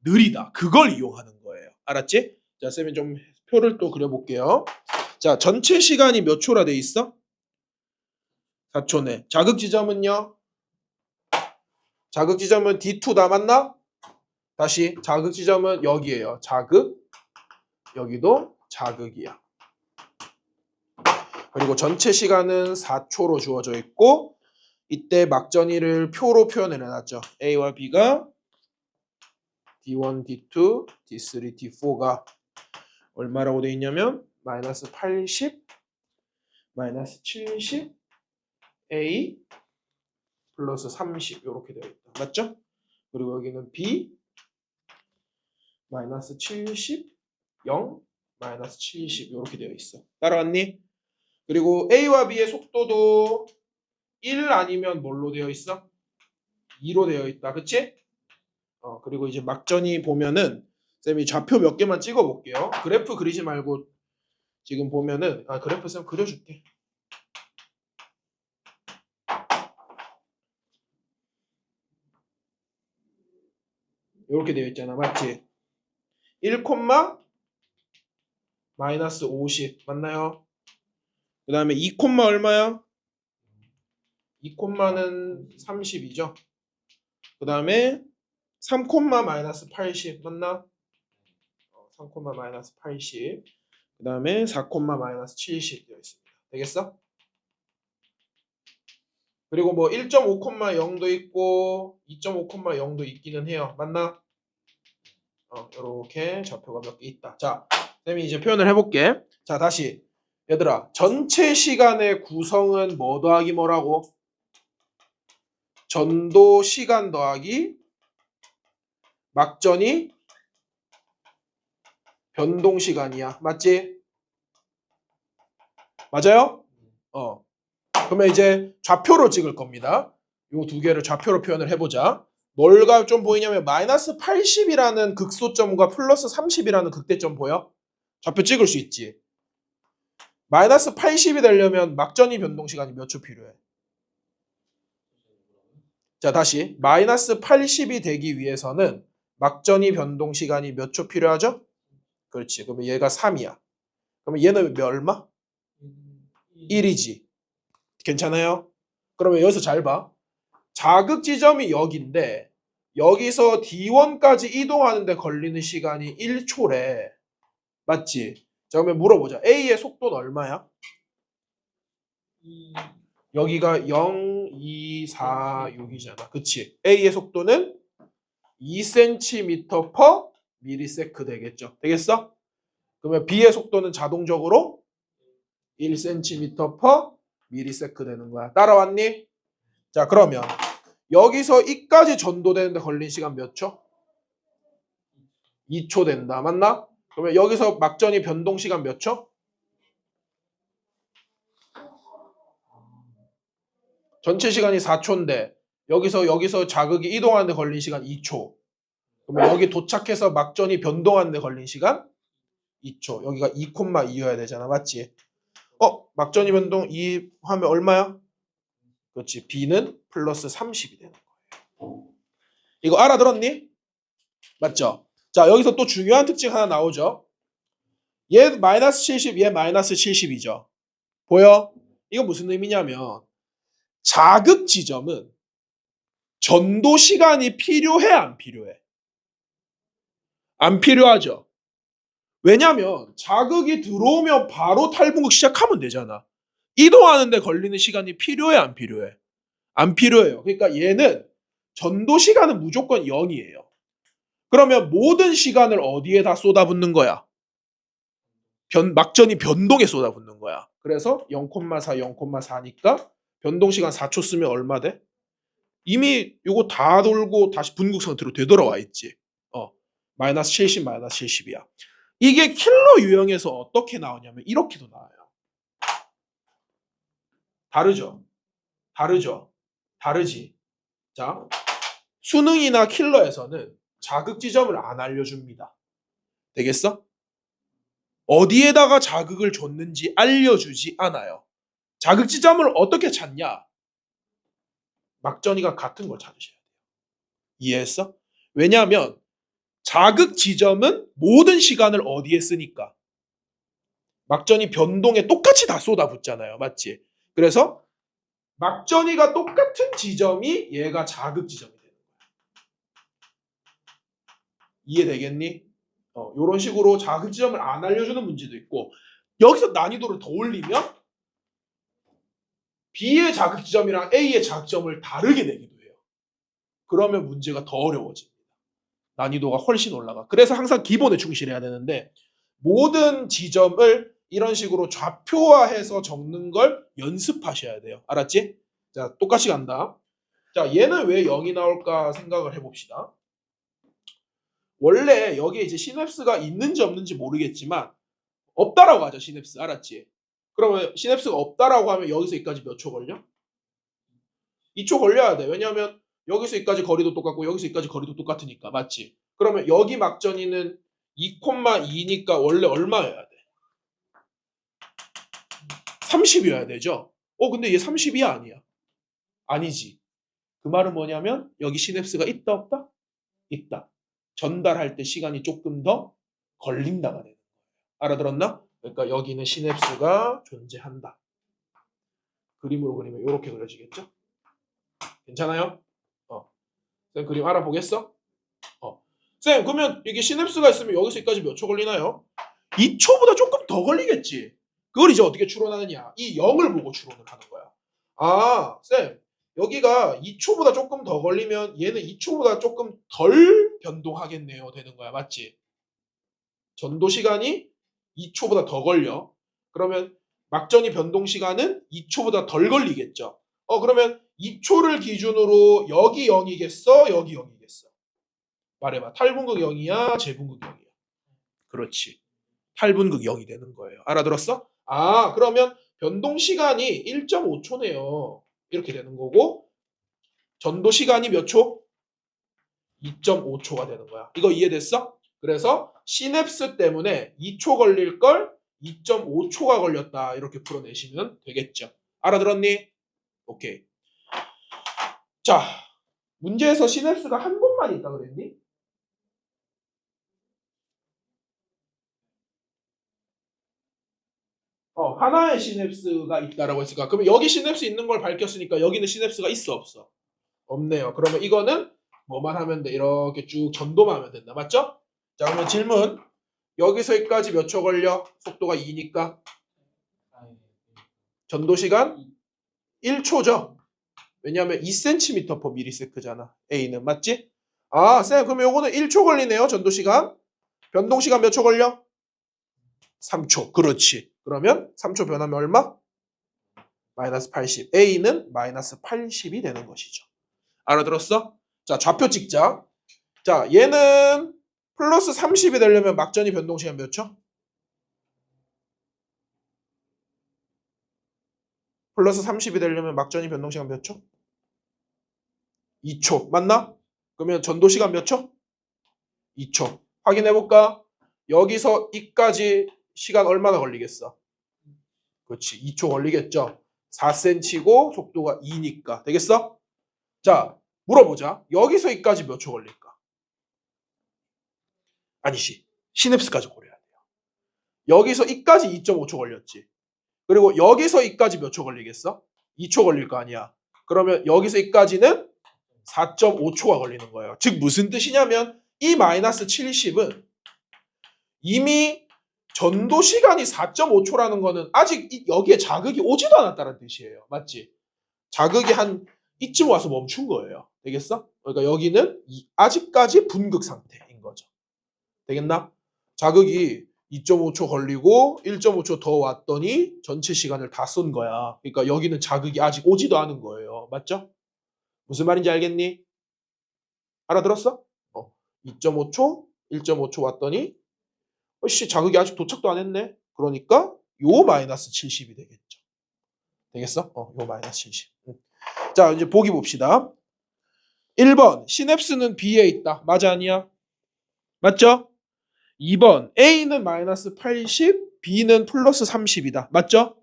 느리다. 그걸 이용하는 거예요. 알았지? 자, 쌤이 좀 표를 또 그려볼게요. 자, 전체 시간이 몇 초라 돼 있어? 4초네. 자극 지점은요? 자극 지점은 D2다 맞나? 다시 자극 지점은 여기에요. 자극. 여기도 자극이야. 그리고 전체 시간은 4초로 주어져 있고 이때 막전이를 표로 표현을 해놨죠. A와 B가 D1, D2, D3, D4가 얼마라고 되어 있냐면 마이너스 80, 마이너스 70, A 플러스 30 이렇게 되어 있다. 맞죠? 그리고 여기는 B 마이너스 70, 0, 마이너스 70 이렇게 되어 있어. 따라왔니? 그리고 A와 B의 속도도 1 아니면 뭘로 되어 있어? 2로 되어 있다. 그치? 그리고 이제 막전이 보면은 쌤이 좌표 몇 개만 찍어 볼게요. 그래프 그리지 말고 지금 보면은 그래프 쌤 그려줄게. 이렇게 되어 있잖아. 맞지? 1, 마이너스 50 맞나요? 그 다음에 2, 얼마야? 2는 30이죠. 그 다음에 3, 마이너스 80 맞나? 3, 마이너스 80. 그 다음에 4, 마이너스 70 되어 있습니다. 되겠어? 그리고 뭐 1.5, 0도 있고 2.5, 0도 있기는 해요. 맞나? 이렇게 좌표가 몇 개 있다. 자, 쌤이 이제 표현을 해볼게. 자, 다시 얘들아, 전체 시간의 구성은 뭐 더하기 뭐라고? 전도 시간 더하기 막전이 변동 시간이야. 맞지? 맞아요? 그러면 이제 좌표로 찍을 겁니다. 요 두 개를 좌표로 표현을 해보자. 뭘가 좀 보이냐면 마이너스 80이라는 극소점과 플러스 30이라는 극대점 보여? 좌표 찍을 수 있지. 마이너스 80이 되려면 막전이 변동 시간이 몇 초 필요해? 자, 다시 마이너스 80이 되기 위해서는 막전이 변동 시간이 몇 초 필요하죠? 그렇지. 그러면 얘가 3이야. 그러면 얘는 얼마? 1이지. 괜찮아요? 그러면 여기서 잘 봐. 자극 지점이 여기인데 여기서 D1까지 이동하는데 걸리는 시간이 1초래. 맞지? 자, 그러면 물어보자. A의 속도는 얼마야? 여기가 0, 2, 4, 6이잖아. 그치? A의 속도는 2cm per millisecond 되겠죠. 되겠어? 그러면 B의 속도는 자동적으로 1cm per millisecond 되는 거야. 따라왔니? 자, 그러면 여기서 이까지 전도되는데 걸린 시간 몇 초? 2초 된다. 맞나? 그러면 여기서 막전이 변동 시간 몇 초? 전체 시간이 4초인데 여기서 자극이 이동하는데 걸린 시간 2초. 그러면 여기 도착해서 막전이 변동하는데 걸린 시간 2초. 여기가 2,2여야 되잖아. 맞지? 막전이 변동 2 하면 얼마야? 그렇지. B는 플러스 30이 되는 거예요. 이거 알아들었니? 맞죠? 자, 여기서 또 중요한 특징 하나 나오죠. 얘 마이너스 70, 얘 마이너스 70이죠. 보여? 이거 무슨 의미냐면 자극 지점은 전도 시간이 필요해, 안 필요해? 안 필요하죠. 왜냐면 자극이 들어오면 바로 탈분극 시작하면 되잖아. 이동하는데 걸리는 시간이 필요해, 안 필요해? 안 필요해요. 그러니까 얘는 전도 시간은 무조건 0이에요. 그러면 모든 시간을 어디에 다 쏟아붓는 거야? 막전이 변동에 쏟아붓는 거야. 그래서 0,4, 0,4니까 변동 시간 4초 쓰면 얼마 돼? 이미 이거 다 돌고 다시 분극 상태로 되돌아와 있지. 마이너스 70, 마이너스 70이야. 이게 킬러 유형에서 어떻게 나오냐면 이렇게도 나와요. 다르죠? 다르죠? 다르지? 자, 수능이나 킬러에서는 자극 지점을 안 알려줍니다. 되겠어? 어디에다가 자극을 줬는지 알려주지 않아요. 자극 지점을 어떻게 찾냐? 막전이가 같은 걸 찾으셔야 돼요. 이해했어? 왜냐하면 자극 지점은 모든 시간을 어디에 쓰니까 막전이 변동에 똑같이 다 쏟아붓잖아요. 맞지? 그래서 막전이가 똑같은 지점이 얘가 자극 지점이 되는 거야. 이해되겠니? 이런 식으로 자극 지점을 안 알려주는 문제도 있고 여기서 난이도를 더 올리면 B의 자극 지점이랑 A의 자극 지점을 다르게 내기도 해요. 그러면 문제가 더 어려워집니다. 난이도가 훨씬 올라가. 그래서 항상 기본에 충실해야 되는데 모든 지점을 이런 식으로 좌표화해서 적는 걸 연습하셔야 돼요. 알았지? 자, 똑같이 간다. 자, 얘는 왜 0이 나올까 생각을 해봅시다. 원래 여기에 이제 시냅스가 있는지 없는지 모르겠지만 없다라고 하죠. 시냅스. 알았지? 그러면 시냅스가 없다라고 하면 여기서 여기까지 몇 초 걸려? 2초 걸려야 돼. 왜냐하면 여기서 여기까지 거리도 똑같고 여기서 여기까지 거리도 똑같으니까. 맞지? 그러면 여기 막전이는 2,2니까 원래 얼마여야 돼? 30이어야 되죠? 근데 얘 30이 아니야. 아니지. 그 말은 뭐냐면 여기 시냅스가 있다 없다? 있다. 전달할 때 시간이 조금 더 걸린다가 되는 거예요. 알아들었나? 그러니까 여기는 시냅스가 존재한다. 그림으로 그리면 이렇게 그려지겠죠? 괜찮아요? 쌤 그림 알아보겠어? 쌤 그러면 이게 시냅스가 있으면 여기서 여기까지 몇 초 걸리나요? 2초보다 조금 더 걸리겠지. 그걸 이제 어떻게 추론하느냐? 이 0을 보고 추론을 하는 거야. 아, 쌤 여기가 2초보다 조금 더 걸리면 얘는 2초보다 조금 덜 변동하겠네요. 되는 거야. 맞지? 전도 시간이 2초보다 더 걸려. 그러면 막전이 변동 시간은 2초보다 덜 걸리겠죠. 그러면 2초를 기준으로 여기 0이겠어? 여기 0이겠어? 말해봐. 탈분극 0이야? 제분극 0이야? 그렇지. 탈분극 0이 되는 거예요. 알아들었어? 그러면 변동 시간이 1.5초네요. 이렇게 되는 거고 전도 시간이 몇 초? 2.5초가 되는 거야. 이거 이해됐어? 그래서 시냅스 때문에 2초 걸릴 걸 2.5초가 걸렸다. 이렇게 풀어내시면 되겠죠. 알아들었니? 오케이. 자, 문제에서 시냅스가 한 곳만 있다 그랬니? 하나의 시냅스가 있다라고 했을까? 그러면 여기 시냅스 있는 걸 밝혔으니까 여기는 시냅스가 있어 없어? 없네요. 그러면 이거는 뭐만 하면 돼? 이렇게 쭉 전도만 하면 된다. 맞죠? 자, 그러면 질문. 여기서 여기까지 몇 초 걸려? 속도가 2니까. 전도 시간 1초죠. 왜냐하면 2cm/ms잖아. A는 맞지? 쌤 그러면 요거는 1초 걸리네요. 전도 시간. 변동 시간 몇 초 걸려? 3초. 그렇지. 그러면 3초 변하면 얼마? 마이너스 80. A는 마이너스 80이 되는 것이죠. 알아들었어? 자, 좌표 찍자. 자, 얘는 플러스 30이 되려면 막전이 변동 시간 몇 초? 플러스 30이 되려면 막전이 변동 시간 몇 초? 2초. 맞나? 그러면 전도 시간 몇 초? 2초. 확인해 볼까? 여기서 이까지 시간 얼마나 걸리겠어? 그렇지. 2초 걸리겠죠. 4cm고 속도가 2니까. 되겠어? 자, 물어보자. 여기서 이까지 몇 초 걸릴까? 아니지. 시냅스까지 고려해야 돼요. 여기서 이까지 2.5초 걸렸지. 그리고 여기서 이까지 몇 초 걸리겠어? 2초 걸릴 거 아니야. 그러면 여기서 이까지는 4.5초가 걸리는 거예요. 즉 무슨 뜻이냐면 이 마이너스 70은 이미 전도 시간이 4.5초라는 거는 아직 여기에 자극이 오지도 않았다는 뜻이에요. 맞지? 자극이 한 이쯤 와서 멈춘 거예요. 되겠어? 그러니까 여기는 아직까지 분극 상태인 거죠. 되겠나? 자극이 2.5초 걸리고 1.5초 더 왔더니 전체 시간을 다 쏜 거야. 그러니까 여기는 자극이 아직 오지도 않은 거예요. 맞죠? 무슨 말인지 알겠니? 알아들었어? 2.5초, 1.5초 왔더니 자극이 아직 도착도 안 했네. 그러니까 요 마이너스 70이 되겠죠. 되겠어? 요 마이너스 70. 자, 이제 보기 봅시다. 1번 시냅스는 B에 있다. 맞아 아니야? 맞죠? 2번 A는 마이너스 80, B는 플러스 30이다. 맞죠?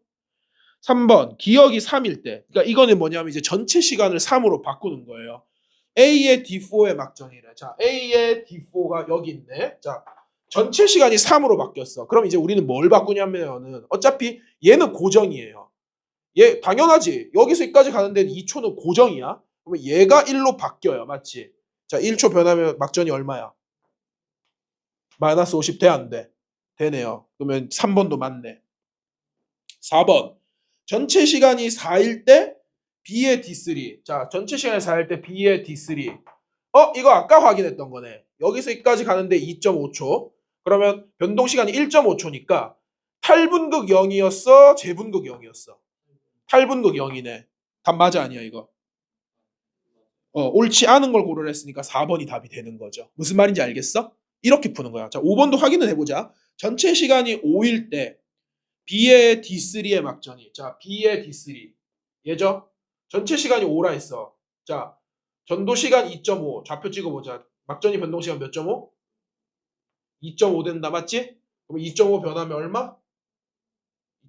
3번 기억이 3일 때. 그러니까 이거는 뭐냐면 이제 전체 시간을 3으로 바꾸는 거예요. A의 D4의 막전이래. 자, A의 D4가 여기 있네. 자, 전체 시간이 3으로 바뀌었어. 그럼 이제 우리는 뭘 바꾸냐면은 어차피 얘는 고정이에요. 얘 당연하지. 여기서 여기까지 가는 데는 2초는 고정이야. 그러면 얘가 1로 바뀌어요. 맞지? 자, 1초 변하면 막전이 얼마야? 마이너스 50 돼 안 돼? 되네요. 그러면 3번도 맞네. 4번 전체 시간이 4일 때 B의 D3. 자, 전체 시간이 4일 때 B의 D3 이거 아까 확인했던 거네. 여기서 여기까지 가는데 2.5초. 그러면 변동 시간이 1.5초니까 탈분극 0이었어? 재분극 0이었어? 탈분극 0이네. 답 맞아 아니야 이거? 옳지 않은 걸 고르려 했으니까 4번이 답이 되는 거죠. 무슨 말인지 알겠어? 이렇게 푸는 거야. 자, 5번도 확인을 해보자. 전체 시간이 5일 때 B의 D3의 막전이. 자, B의 D3. 얘죠? 전체 시간이 5라 했어. 자, 전도 시간 2.5. 좌표 찍어보자. 막전이 변동 시간 몇 점 5? 2.5 된다. 맞지? 그럼 2.5 변하면 얼마?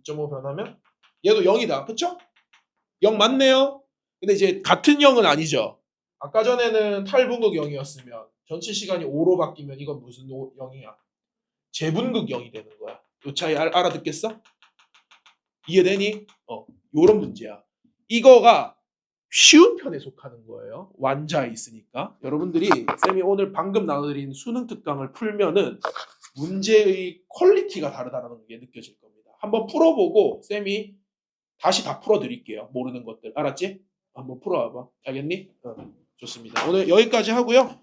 2.5 변하면? 얘도 0이다. 그쵸? 0 맞네요? 근데 이제 같은 0은 아니죠. 아까 전에는 탈분극 0이었으면 전체 시간이 5로 바뀌면 이건 무슨 0이야? 재분극 0이 되는 거야. 요 차이 알아듣겠어? 이해되니? 요런 문제야. 이거가 쉬운 편에 속하는 거예요. 완자에 있으니까. 여러분들이 쌤이 오늘 방금 나눠드린 수능 특강을 풀면은 문제의 퀄리티가 다르다는 게 느껴질 겁니다. 한번 풀어보고 쌤이 다시 다 풀어드릴게요. 모르는 것들. 알았지? 한번 풀어봐봐. 알겠니? 좋습니다. 오늘 여기까지 하고요.